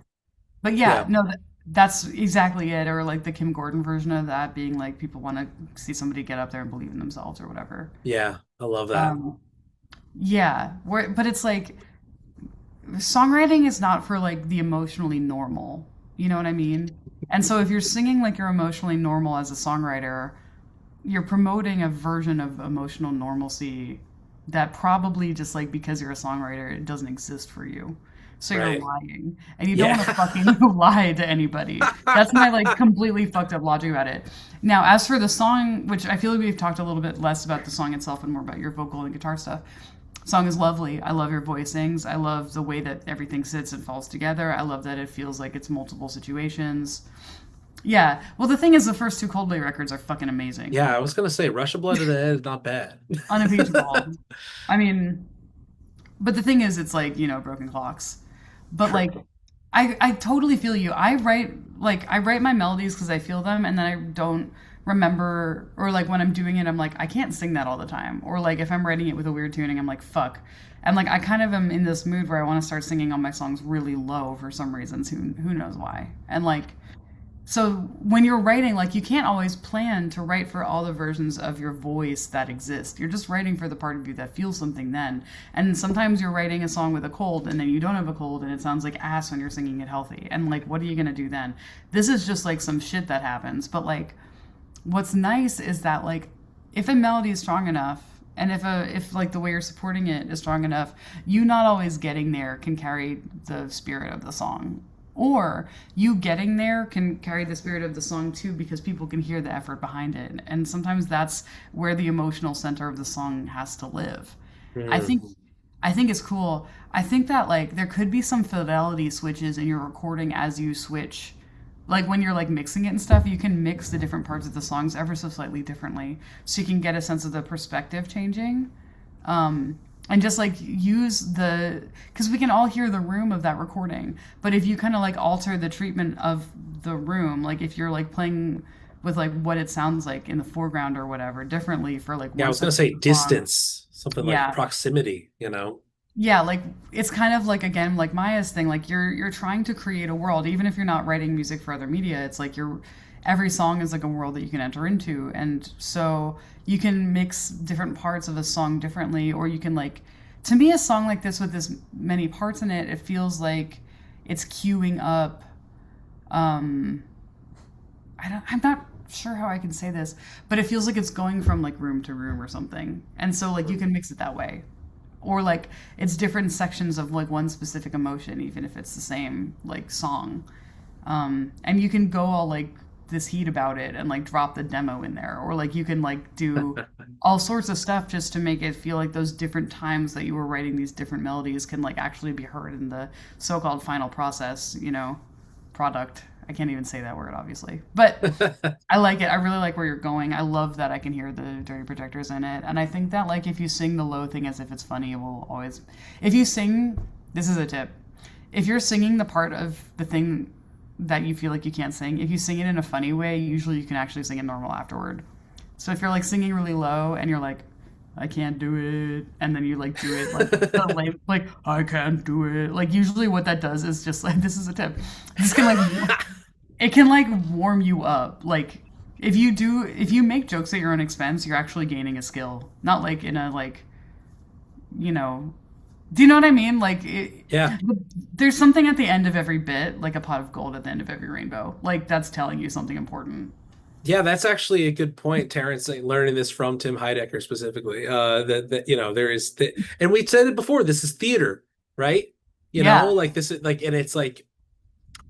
But yeah. yeah, no, That's exactly it. Or like the Kim Gordon version of that being like people want to see somebody get up there and believe in themselves or whatever. Yeah, I love that. Um, yeah, but it's like songwriting is not for like the emotionally normal. You know what I mean? And so if you're singing like you're emotionally normal as a songwriter, you're promoting a version of emotional normalcy that probably just like because you're a songwriter, it doesn't exist for you. So you're Right. lying. And you don't want to Yeah. fucking lie to anybody. That's my like completely fucked up logic about it. Now, as for the song, which I feel like we've talked a little bit less about the song itself and more about your vocal and guitar stuff. Song is lovely. I love your voicings. I love the way that everything sits and falls together. I love that it feels like it's multiple situations. Yeah. Well, the thing is, the first two Coldplay records are fucking amazing. Yeah, I was gonna say Rush of Blood to the Head is not bad. Unimpeachable. I mean, but the thing is, it's like, broken clocks. But True. like, I totally feel you. I write my melodies because I feel them, and then I don't remember, or like when I'm doing it, I'm like, I can't sing that all the time. Or like if I'm writing it with a weird tuning, I'm like, fuck. And like I kind of am in this mood where I want to start singing all my songs really low for some reasons. Who knows why? And like so when you're writing, like you can't always plan to write for all the versions of your voice that exist. You're just writing for the part of you that feels something then. And sometimes you're writing a song with a cold and then you don't have a cold and it sounds like ass when you're singing it healthy. And like what are you going to do then? This is just like some shit that happens. But like what's nice is that like if a melody is strong enough and if like the way you're supporting it is strong enough, you not always getting there can carry the spirit of the song, or you getting there can carry the spirit of the song too because people can hear the effort behind it, and sometimes that's where the emotional center of the song has to live. i Mm. think I think it's cool. I think that like there could be some fidelity switches in your recording as you switch, like when you're like mixing it and stuff, you can mix the different parts of the songs ever so slightly differently so you can get a sense of the perspective changing. And just like use the, because we can all hear the room of that recording, but if you kind of like alter the treatment of the room, like if you're like playing with like what it sounds like in the foreground or whatever differently for like Yeah, I one was gonna section say of the song. distance, something like Yeah. proximity, you know? Yeah, like it's kind of like again like Maya's thing, like you're trying to create a world even if you're not writing music for other media. It's like you're every song is like a world that you can enter into, and so you can mix different parts of a song differently, or you can like, to me a song like this with this many parts in it, it feels like it's queuing up. um I'm not sure how I can say this, but it feels like it's going from like room to room or something, and so like you can mix it that way, or like it's different sections of like one specific emotion even if it's the same like song. And you can go all like this heat about it and like drop the demo in there, or like you can like do all sorts of stuff just to make it feel like those different times that you were writing these different melodies can like actually be heard in the so-called final process, product. I can't even say that word obviously, but I like it. I really like where you're going. I love that I can hear the dirty projectors in it. And I think that like if you sing the low thing as if it's funny, it will always, if you sing, this is a tip. If you're singing the part of the thing that you feel like you can't sing, if you sing it in a funny way, usually you can actually sing it normal afterward. So if you're like singing really low and you're like, I can't do it, and then you like do it like the like I can't do it. Like usually what that does is just like, this is a tip. This can like it can like warm you up. Like if you make jokes at your own expense, you're actually gaining a skill. Not like in a like, you know, do you know what I mean? Like Yeah. there's something at the end of every bit, like a pot of gold at the end of every rainbow. Like that's telling you something important. Yeah, that's actually a good point, Terrence. Like, learning this from Tim Heidecker specifically. That there is and we said it before, this is theater, right? Yeah, Like this is like, and it's like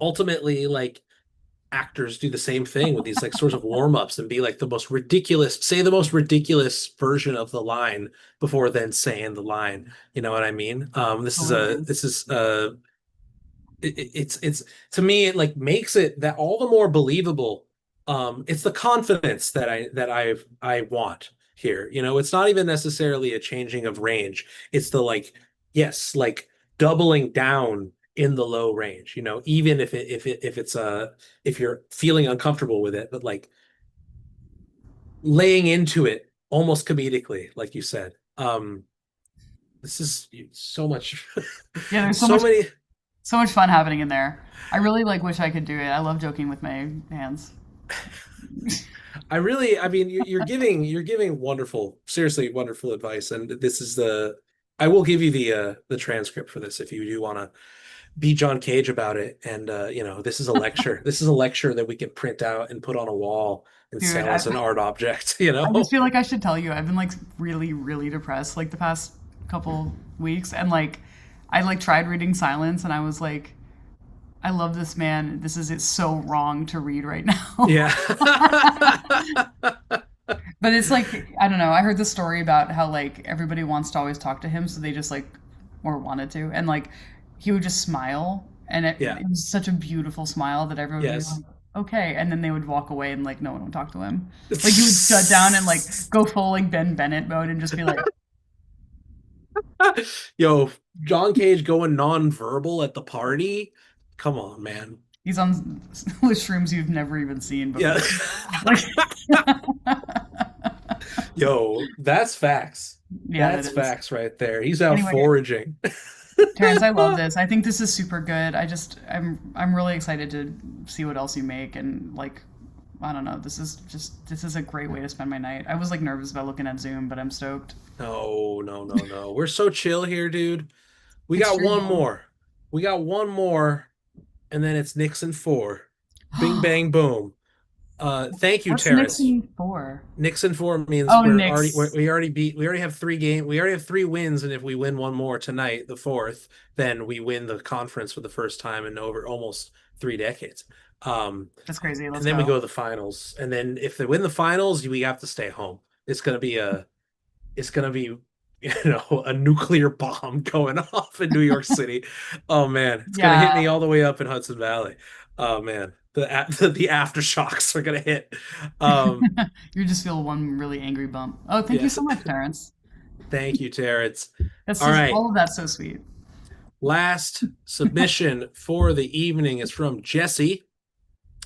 ultimately like actors do the same thing with these like sorts of warm-ups and be like say the most ridiculous version of the line before then saying the line. You know what I mean? totally. This is it's to me it like makes it that all the more believable. It's the confidence I want here. It's not even necessarily a changing of range. It's the like, yes, like doubling down in the low range, even if you're feeling uncomfortable with it, but like laying into it almost comedically, like you said. This is so much Yeah, there's so so much many So much fun happening in there. I really like wish I could do it. I love joking with my hands. I mean, you're giving wonderful, seriously wonderful advice, and this is I will give you the transcript for this if you do want to be John Cage about it. And this is a lecture. This is a lecture that we can print out and put on a wall and Dude, sell as an art object. You I just know? feel like I should tell you, I've been like really, really depressed like the past couple weeks, and like I like tried reading Silence, and I was like, I love this man. This is it's so wrong to read right now. Yeah. But it's like I don't know. I heard the story about how like everybody wants to always talk to him, so they just like or wanted to, and like he would just smile, and Yeah. it was such a beautiful smile that everybody was Yes. like, okay, and then they would walk away and like no one would talk to him. Like he would shut down and like go full like Ben Bennett mode and just be like, Yo, John Cage going non-verbal at the party. Come on, man. he's on with shrooms you've never even seen Yeah. before. Like, Yo, that's facts. yeah, that That's is. facts right there. He's out Anyway, foraging. Terrence, I love this. I think this is super good. I'm really excited to see what else you make and like I don't know. This is a great way to spend my night. I was like nervous about looking at Zoom, but I'm stoked. No, no, no, no. We're so chill here, dude. We It's got true one though. more. We got one more, and then it's Nixon 4. Bing bang boom. Thank you, What's Terrence. Nixon for? Nixon 4 means Oh, Knicks. we already have 3 games. We already have 3 wins, and if we win one more tonight, the fourth, then we win the conference for the first time in over almost 3 decades. Um, That's crazy. and Let's then we go. go to the finals. And then if they win the finals, we have to stay home. It's gonna be a nuclear bomb going off in New York City. Oh man, it's gonna hit Yeah, me all the way up in Hudson Valley. Oh man, the aftershocks are gonna hit. Um, you just feel one really angry bump. Oh, thank you yes, so much, Terrence. thank you, Terrence. That's All just right, all of that's so sweet. last submission for the evening is from Jesse.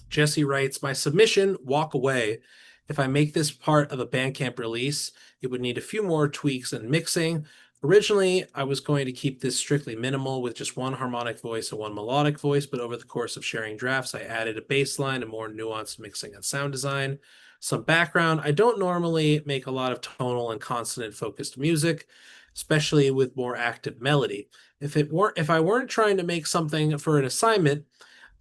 Jesse writes, my submission, Walk Away. If I make this part of a Bandcamp release, it would need a few more tweaks and mixing. Originally, I was going to keep this strictly minimal with just one harmonic voice and one melodic voice, but over the course of sharing drafts, I added a bass line and more nuanced mixing and sound design. Some background, I don't normally make a lot of tonal and consonant focused music, especially with more active melody. If I weren't trying to make something for an assignment,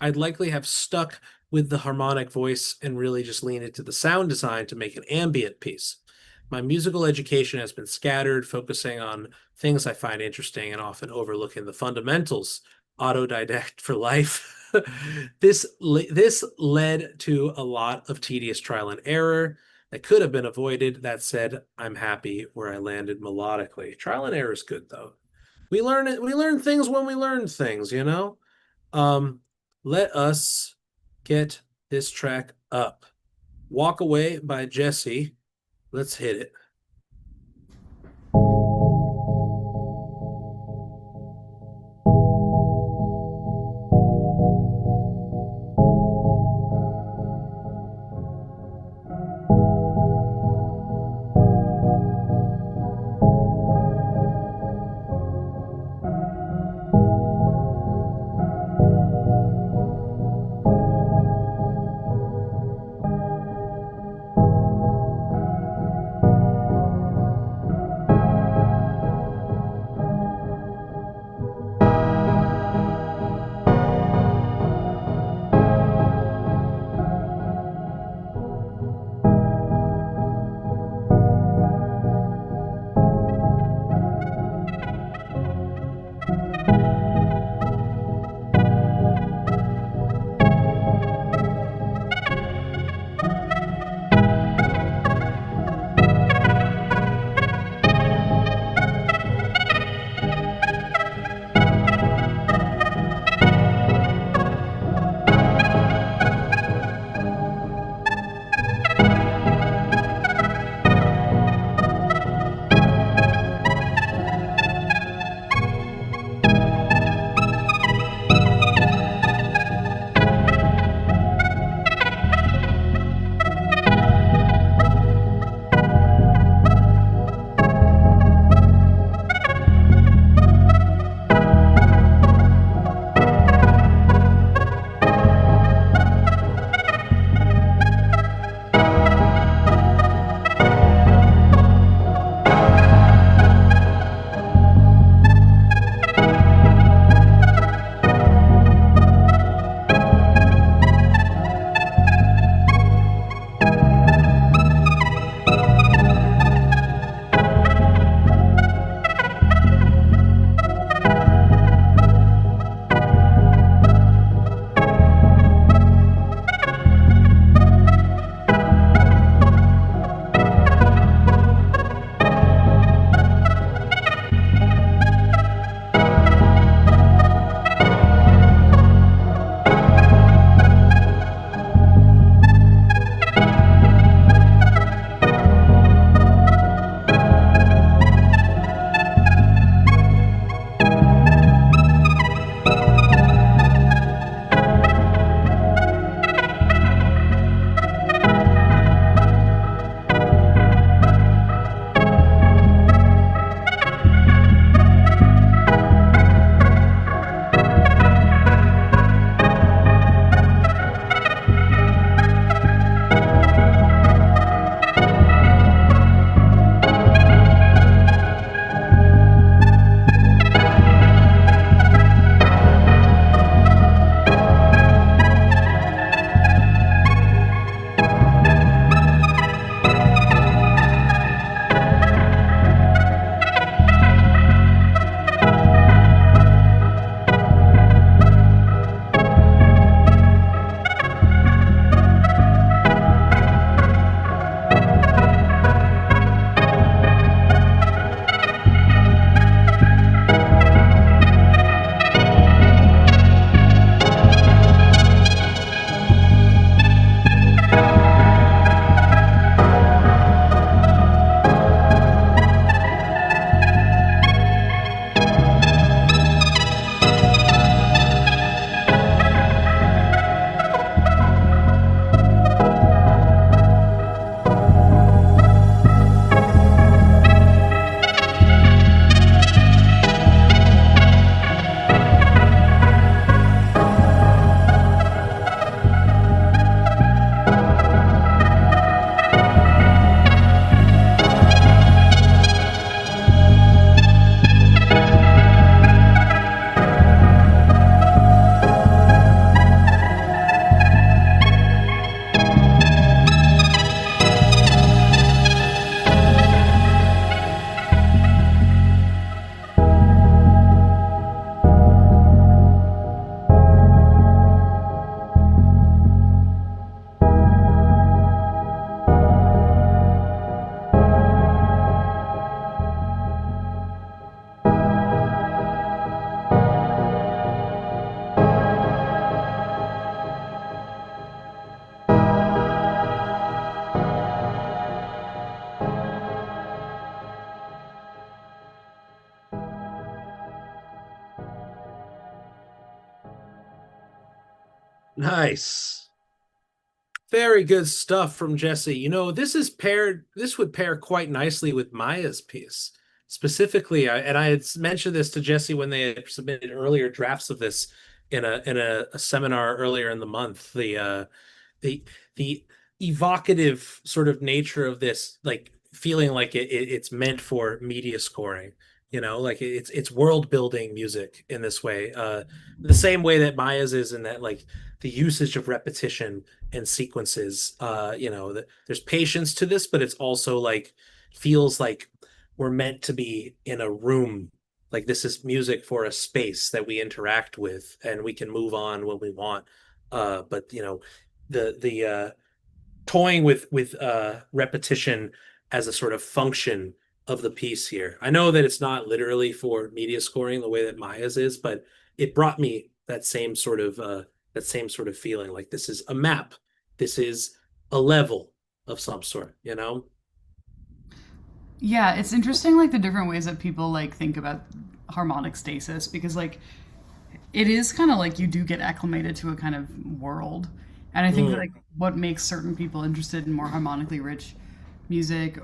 I'd likely have stuck with the harmonic voice and really just lean into the sound design to make an ambient piece. My musical education has been scattered, focusing on things I find interesting and often overlooking the fundamentals. Autodidact for life. This led to a lot of tedious trial and error that could have been avoided. That said, I'm happy where I landed melodically. Trial and error is good though. We learn things when we learn things, you know? Um, let us get this track up. Walk Away by Jesse. Let's hit it. Nice. Very good stuff from Jesse. This would pair quite nicely with Maya's piece. Specifically, I had mentioned this to Jesse when they had submitted earlier drafts of this in a seminar earlier in the month. The the evocative sort of nature of this, like feeling like it's meant for media scoring. Like it's world building music in this way. The same way that Maya's is, in that like the usage of repetition and sequences. There's patience to this, but it's also like feels like we're meant to be in a room. Like this is music for a space that we interact with, and we can move on when we want. But the toying with repetition as a sort of function of the piece here. I know that it's not literally for media scoring the way that Maya's is, but it brought me that same sort of feeling. Like this is a map. This is a level of some sort. Yeah, it's interesting like the different ways that people like think about harmonic stasis because like it is kind of like you do get acclimated to a kind of world. And I think that, Mm, like what makes certain people interested in more harmonically rich music,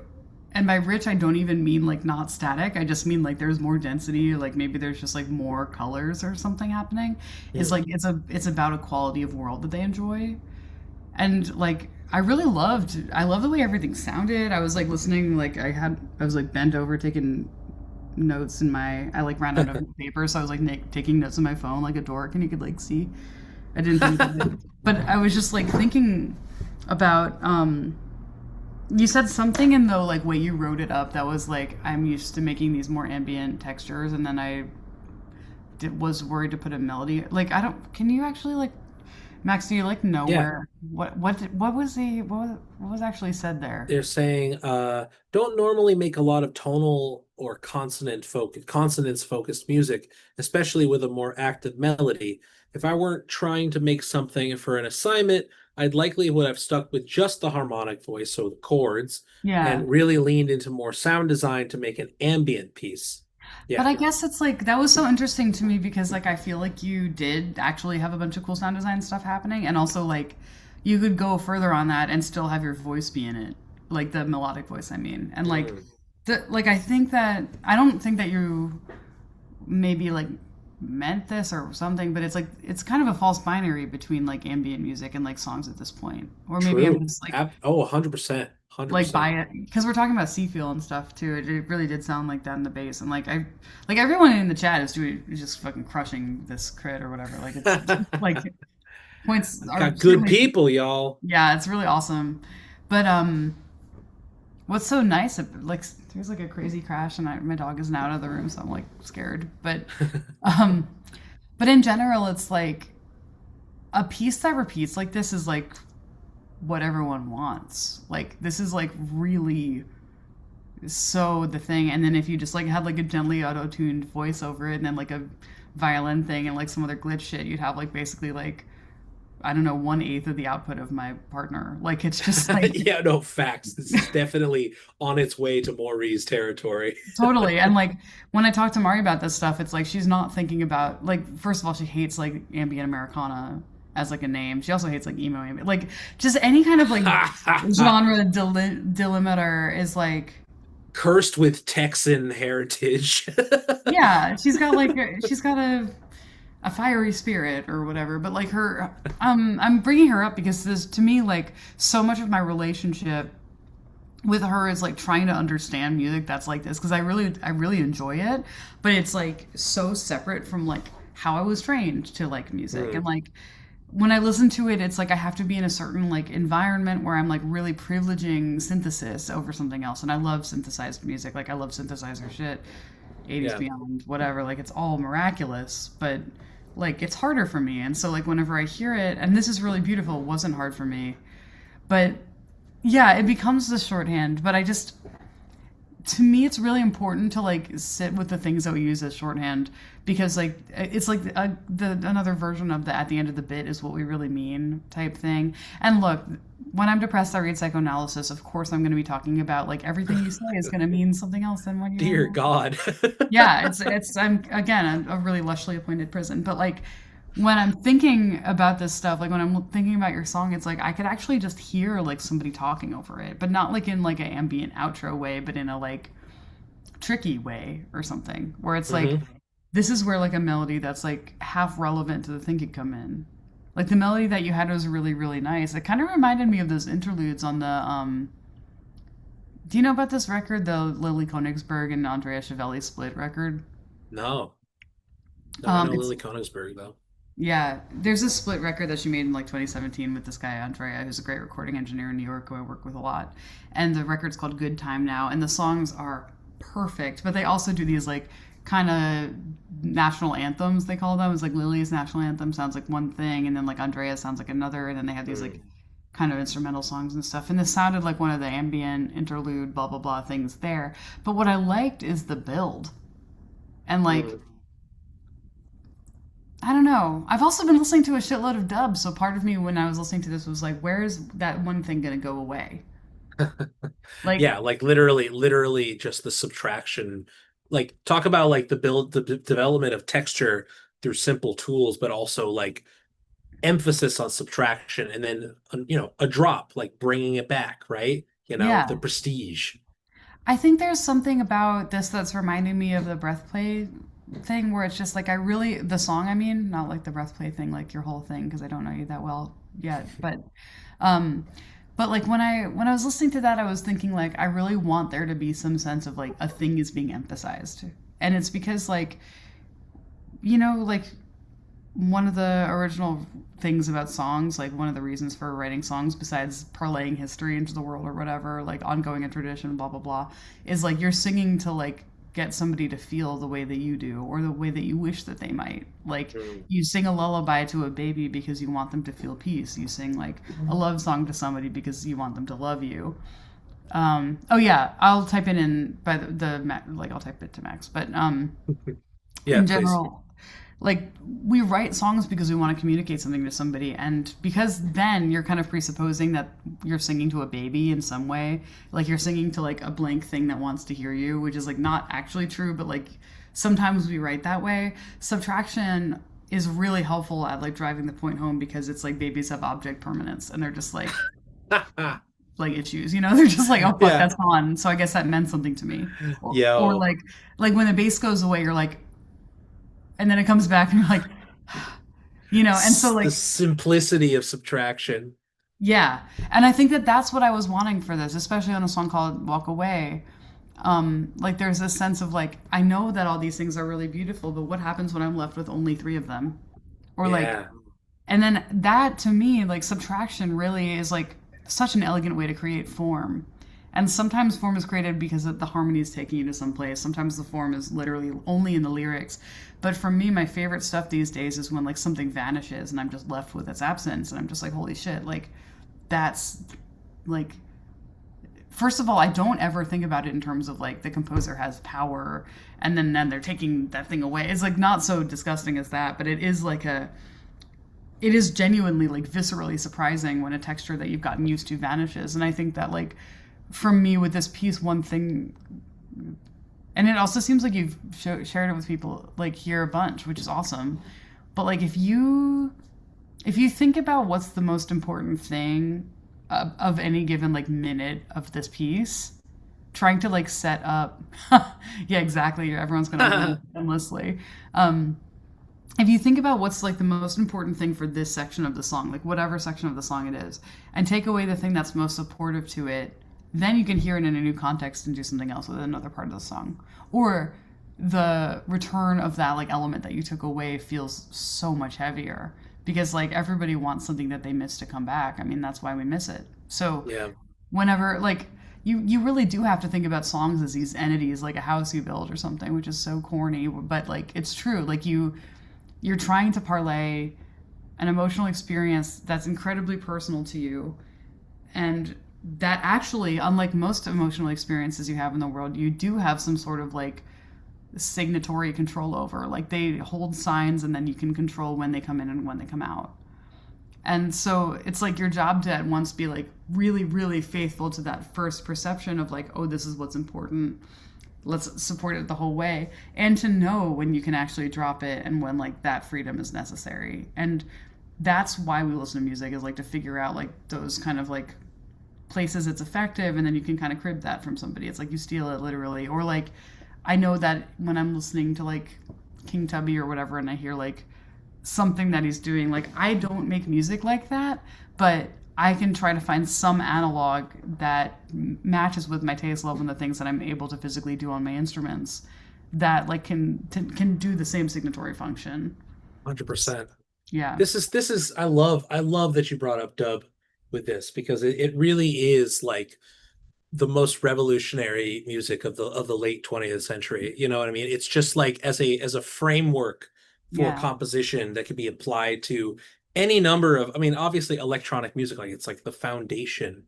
and by rich I don't even mean like not static. I just mean like there's more density, like maybe there's just like more colors or something happening. Is mm. like it's about a quality of world that they enjoy. And like I love the way everything sounded. I was like listening, like I was like bent over taking notes in my I like ran out of paper, so I was like taking notes on my phone like a dork, and you could like see I didn't think of it. But I was just like thinking about you said something in the like way you wrote it up that was like I'm used to making these more ambient textures, and then was worried to put a melody. Like I don't. Can you actually like Max? Do you like know Yeah, where what was actually said there? they're saying don't normally make a lot of tonal or consonance focused music, especially with a more active melody. If I weren't trying to make something for an assignment, I'd likely would have stuck with just the harmonic voice, so the chords, Yeah. and really leaned into more sound design to make an ambient piece. But Yeah. I guess it's like that was so interesting to me because like I feel like you did actually have a bunch of cool sound design stuff happening, and also like you could go further on that and still have your voice be in it, like the melodic voice, I mean. And like Mm. I don't think that you maybe like meant this or something, but it's like it's kind of a false binary between like ambient music and like songs at this point. Or maybe I'm True. just like 100%. like 100%. by it because we're talking about Seafield and stuff too. It really did sound like that in the bass, and like everyone in the chat is just fucking crushing this crit or whatever. Like it's like points are Got good certainly people, y'all. yeah, it's really awesome. But what's so nice? Like there's like a crazy crash, and my dog isn't out of the room, so I'm like scared. Um, but in general, it's like a piece that repeats like this is like what everyone wants. Like this is like really so the thing. And then if you just like had like a gently auto-tuned voice over it and then like a violin thing and like some other glitch shit, you'd have like basically like I don't know 1/8 of the output of my partner. Like it's just like Yeah, no, facts. This is definitely on its way to Maurice territory. totally. And like when I talk to Mari about this stuff, it's like she's not thinking about like first of all she hates like ambient Americana as like a name. She also hates like emo ambient. Like just any kind of like genre delimiter is like Cursed with Texan heritage. yeah, she's got a fiery spirit or whatever. But like her I'm bringing her up because this to me like so much of my relationship with her is like trying to understand music that's like this because I really enjoy it, but it's like so separate from like how I was trained to like music. And Mm, like when I listen to it, it's like I have to be in a certain like environment where I'm like really privileging synthesis over something else. And I love synthesized music. Like I love synthesizer shit, 80s yeah. beyond, whatever. Like it's all miraculous, but like it's harder for me. And so like whenever I hear it, and this is really beautiful, it wasn't hard for me. But yeah, it becomes the shorthand, but I just to me it's really important to like sit with the things that we use as shorthand because like it's like the another version of the at the end of the bit is what we really mean type thing. And look, when I'm depressed I read psychoanalysis, of course I'm going to be talking about like everything you say is going to mean something else than what Dear you God. yeah, it's I'm again a really lushly appointed prison, but like when I'm thinking about this stuff, like when I'm thinking about your song, it's like I could actually just hear like somebody talking over it, but not like in like an ambient outro way, but in a like tricky way or something, where it's like Hmm. this is where like a melody that's like half relevant to the thing could come in. Like the melody that you had was really, really nice. It kind of reminded me of those interludes on the do you know about this record, the Lily Konigsberg and Andrea Chiavelli split record? No, no, I know It's Lily Konigsberg though. Yeah, there's a split record that she made in like 2017 with this guy Andrea, who's a great recording engineer in New York who I work with a lot. And the record's called Good Time Now, and the songs are perfect. But they also do these like kind of national anthems. They call them. It's like Lily's national anthem sounds like one thing, and then like Andrea sounds like another, and then they have these like Mm. kind of instrumental songs and stuff. And this sounded like one of the ambient interlude blah blah blah things there. But what I liked is the build and like Mm. I don't know. I've also been listening to a shitload of dubs, so part of me when I was listening to this was like, where is that one thing gonna go away? Like, Yeah, like literally just the subtraction. Like talk about like the development of texture through simple tools, but also like emphasis on subtraction and then a drop, like bringing it back, right? The yeah. prestige. I think there's something about this that's reminding me of the breath play thing where it's just like I really the song I mean, not like the breath play thing, like your whole thing, because I don't know you that well yet. Um but like when I was listening to that, I was thinking like I really want there to be some sense of like a thing is being emphasized. And it's because like like one of the original things about songs, like one of the reasons for writing songs, besides parlaying history into the world or whatever, like ongoing a tradition, blah blah blah, is like you're singing to like get somebody to feel the way that you do or the way that you wish that they might. Like Mm. you sing a lullaby to a baby because you want them to feel peace. You sing like a love song to somebody because you want them to love you. Oh yeah, I'll type it in by like I'll type it to Max, but Yeah, in please. general, like we write songs because we want to communicate something to somebody, and because then you're kind of presupposing that you're singing to a baby in some way, like you're singing to like a blank thing that wants to hear you, which is like not actually true, but like sometimes we write that way. Subtraction is really helpful at like driving the point home because it's like babies have object permanence and they're just like issues, they're just like, oh fuck, Yeah. that's on, so I guess that meant something to me. Or Yo, like when the bass goes away, you're like, and then it comes back and you're like, and so the like, simplicity of subtraction. yeah. And I think that that's what I was wanting for this, especially on a song called Walk Away. Like there's this sense of like, I know that all these things are really beautiful, but what happens when I'm left with only three of them? Or like, Yeah. and then that to me, like subtraction really is like such an elegant way to create form. And sometimes form is created because the harmony is taking you to some place. Sometimes the form is literally only in the lyrics. But for me, my favorite stuff these days is when like something vanishes and I'm just left with its absence, and I'm just like, holy shit, like that's like first of all, I don't ever think about it in terms of like the composer has power and then they're taking that thing away. It's like not so disgusting as that, but it is genuinely like viscerally surprising when a texture that you've gotten used to vanishes. And I think that like for me with this piece, one thing, and it also seems like you've shared it with people like here a bunch, which is awesome. But like if you think about what's the most important thing of any given like minute of this piece, trying to like set up, yeah, exactly. Everyone's gonna learn endlessly. Um, if you think about what's like the most important thing for this section of the song, like whatever section of the song it is, and take away the thing that's most supportive to it, then you can hear it in a new context and do something else with another part of the song. Or the return of that like element that you took away feels so much heavier because like everybody wants something that they miss to come back. I mean, that's why we miss it. So Yeah. whenever like you really do have to think about songs as these entities like a house you build or something, which is so corny, but like it's true. Like you're trying to parlay an emotional experience that's incredibly personal to you, and that actually, unlike most emotional experiences you have in the world, you do have some sort of like signatory control over. Like they hold signs and then you can control when they come in and when they come out. And so it's like your job to at once be like really, really faithful to that first perception of like, oh, this is what's important. let's support it the whole way, and to know when you can actually drop it and when like that freedom is necessary. And that's why we listen to music, is like to figure out like those kind of like places it's effective, and then you can kind of crib that from somebody. It's like you steal it literally. Or like I know that when I'm listening to like King Tubby or whatever, and I hear like something that he's doing, like I don't make music like that, but I can try to find some analog that matches with my taste level and the things that I'm able to physically do on my instruments that like can do the same signatory function. 100%. Yeah. This is I love that you brought up dub with this, because it really is like the most revolutionary music of the late 20th century. You know what I mean? It's just like as a framework for Yeah. composition that can be applied to any number of, I mean, obviously electronic music, like it's like the foundation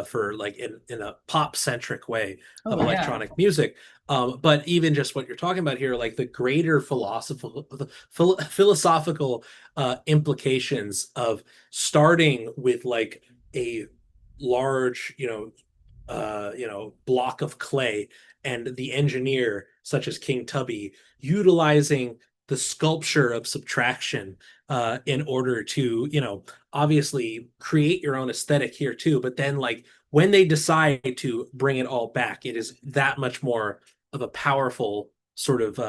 for like in a pop centric way of Oh yeah. electronic music. But even just what you're talking about here, like the greater philosophical implications of starting with like a large, block of clay, and the engineer, such as King Tubby, utilizing the sculpture of subtraction in order to, obviously create your own aesthetic here too. But then, like, when they decide to bring it all back, it is that much more of a powerful sort of,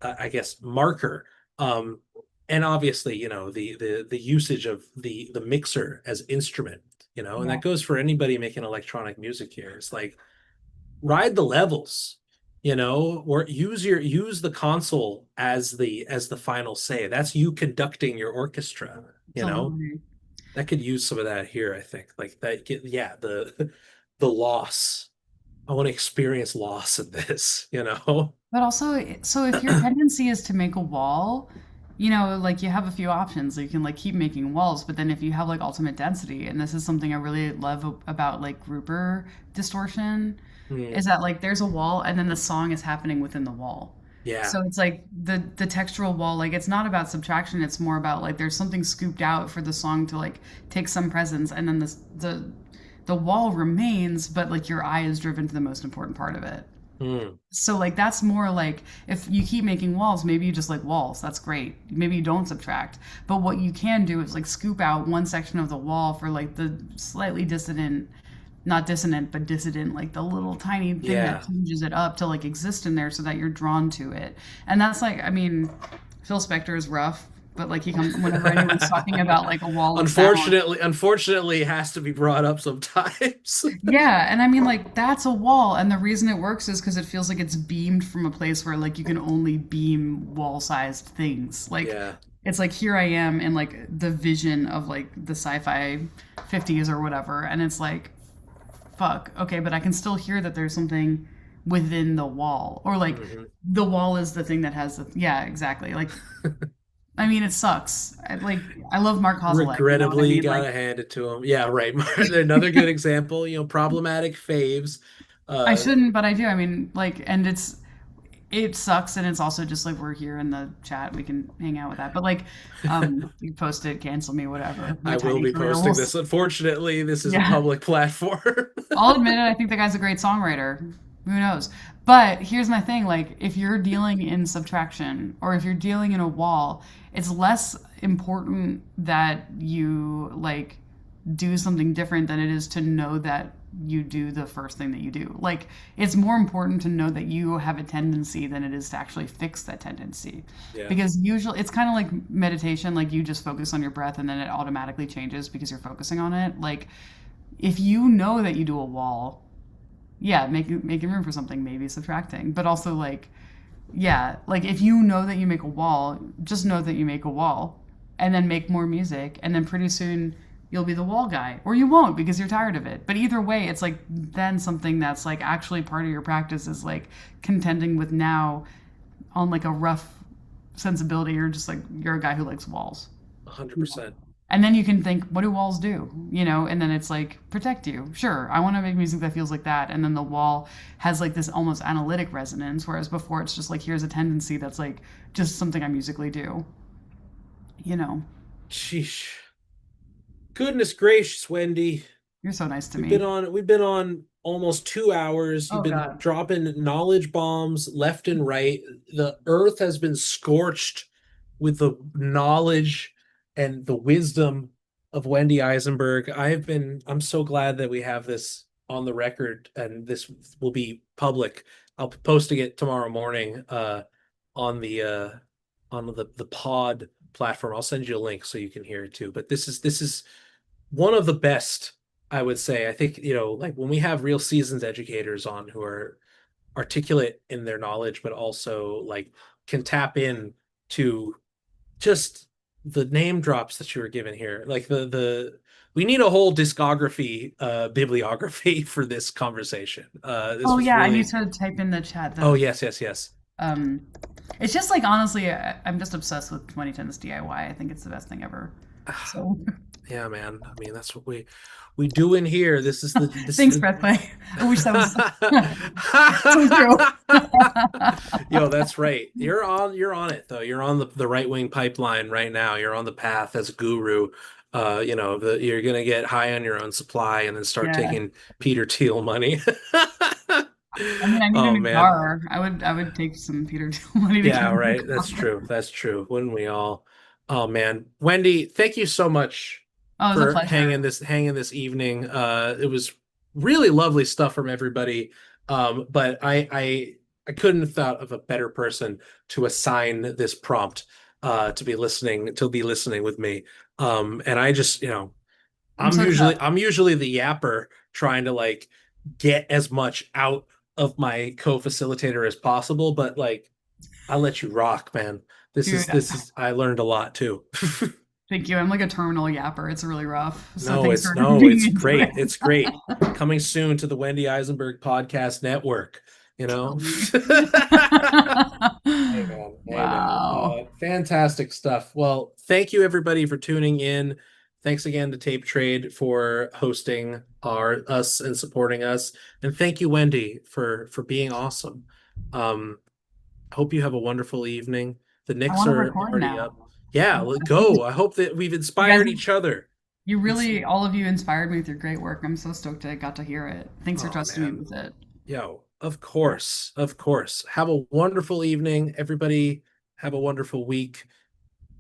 I guess, marker. Um, and obviously, the usage of the mixer as instrument, and Yeah. that goes for anybody making electronic music here. It's like ride the levels, or use the console as the final say. That's you conducting your orchestra, Totally. that could use some of that here, I think. Like that, yeah, the loss. I want to experience loss in this, But also, so if your tendency is to make a wall, you know, like you have a few options. You can like keep making walls, but then if you have like ultimate density, and this is something I really love about like grouper distortion, Hmm. is that like there's a wall and then the song is happening within the wall. Yeah. So it's like the textural wall, like it's not about subtraction, it's more about like there's something scooped out for the song to like take some presence, and then the wall remains, but like your eye is driven to the most important part of it. Hmm. So like that's more like if you keep making walls, maybe you just like walls. That's great. Maybe you don't subtract. But what you can do is like scoop out one section of the wall for like the slightly dissonant, not dissonant, but dissident, like the little tiny thing that Yeah. changes it up to like exist in there so that you're drawn to it. And that's like, I mean, Phil Spector is rough, but like he comes whenever anyone's talking about like a wall of sound. Unfortunately, it has to be brought up sometimes. Yeah, and I mean like that's a wall, and the reason it works is because it feels like it's beamed from a place where like you can only beam wall-sized things. Like Yeah. it's like here I am in like the vision of like the sci-fi 50s or whatever, and it's like fuck, okay, but I can still hear that there's something within the wall, or like Hmm. the wall is the thing that has the, yeah, exactly. Like I mean it sucks. I love Mark Kozelek, you know what I Regrettably, you mean? Like gotta hand it to him. Yeah, right. Another good example, problematic faves. I Uh, shouldn't, but I do. I mean, like, and it sucks, and it's also just like we're here in the chat, we can hang out with that. But like, you post it, cancel me, whatever. My I will tiny be posting careers. this. Unfortunately, this is a Yeah, public platform. I'll admit it. I think the guy's a great songwriter. Who knows? But here's my thing: like, if you're dealing in subtraction, or if you're dealing in a wall, it's less important that you like do something different than it is to know that you do the first thing that you do. Like, it's more important to know that you have a tendency than it is to actually fix that tendency. Yeah. Because usually it's kind of like meditation, like you just focus on your breath and then it automatically changes because you're focusing on it. Like, if you know that you do a wall, yeah, making room for something, maybe subtracting, but also like, yeah, like if you know that you make a wall, just know that you make a wall, and then make more music, and then pretty soon you'll be the wall guy, or you won't because you're tired of it. But either way, it's like then something that's like actually part of your practice is like contending with now on like a rough sensibility. You're just like you're a guy who likes walls. 100%. And then you can think, what do walls do? You know, and then it's like, protect you. Sure, I want to make music that feels like that. And then the wall has like this almost analytic resonance, whereas before it's just like, here's a tendency that's like just something I musically do, you know? Sheesh. Goodness gracious, Wendy. You're so nice to We've been me. on we've been on almost 2 hours. You've Oh been God. dropping knowledge bombs left and right. The earth has been scorched with the knowledge and the wisdom of Wendy Eisenberg. I'm so glad that we have this on the record and this will be public. I'll be posting it tomorrow morning on the pod platform. I'll send you a link so you can hear it too. But this is one of the best, I would say. I think, like when we have real seasoned educators on who are articulate in their knowledge, but also like can tap in to just the name drops that you were given here. Like the we need a whole discography, bibliography for this conversation. This Oh was yeah, and you really, sort of type in the chat oh that yes, yes, yes. um, it's just like honestly, I'm just obsessed with 2010's DIY. I think it's the best thing ever. So Yeah, man. I mean, that's what we do in here. This is the this thanks, Breath Play. I wish that was so true. Yo, that's right. You're on it though. You're on the right wing pipeline right now. You're on the path as a guru. You're gonna get high on your own supply and then start Yeah. taking Peter Thiel money. I mean, I need a Oh new man. car. I would take some Peter Thiel money to get Yeah, a new right. That's car. true. That's true. Wouldn't we all? Oh man. Wendy, thank you so much Oh, it was a for pleasure. hanging this evening. It was really lovely stuff from everybody. But I couldn't have thought of a better person to assign this prompt to be listening with me. And I just, I'm I'm so usually excited. I'm usually the yapper trying to like get as much out of my co-facilitator as possible, but like I let you rock, man. This is Dude, this is I learned a lot too. thank you. I'm like a terminal yapper. It's really rough. So No, thanks it's for no, being it's into great. it. It's great. Coming soon to the Wendy Eisenberg Podcast Network, you Kill know. me. Amen. Amen. Wow. Fantastic stuff. Well, thank you everybody for tuning in. Thanks again to Tape Trade for hosting us and supporting us. And thank you, Wendy, for being awesome. Hope you have a wonderful evening. The I Knicks want to are record already now. up. Yeah, go. I hope that we've You guys, inspired each other. you It's, really, all of you inspired me with your great work. I'm so stoked I got to hear it. Thanks for oh trusting me man. with it. Yo, of course. Of course. Have a wonderful evening. Everybody have a wonderful week.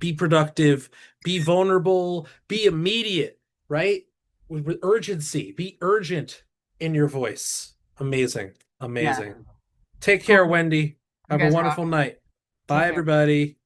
Be productive, be vulnerable, be immediate, right? With urgency. Be urgent in your voice. Amazing. Yeah, Amazing. Take care, totally. Wendy. You Have a guys rock. wonderful night. Take Bye, care. everybody.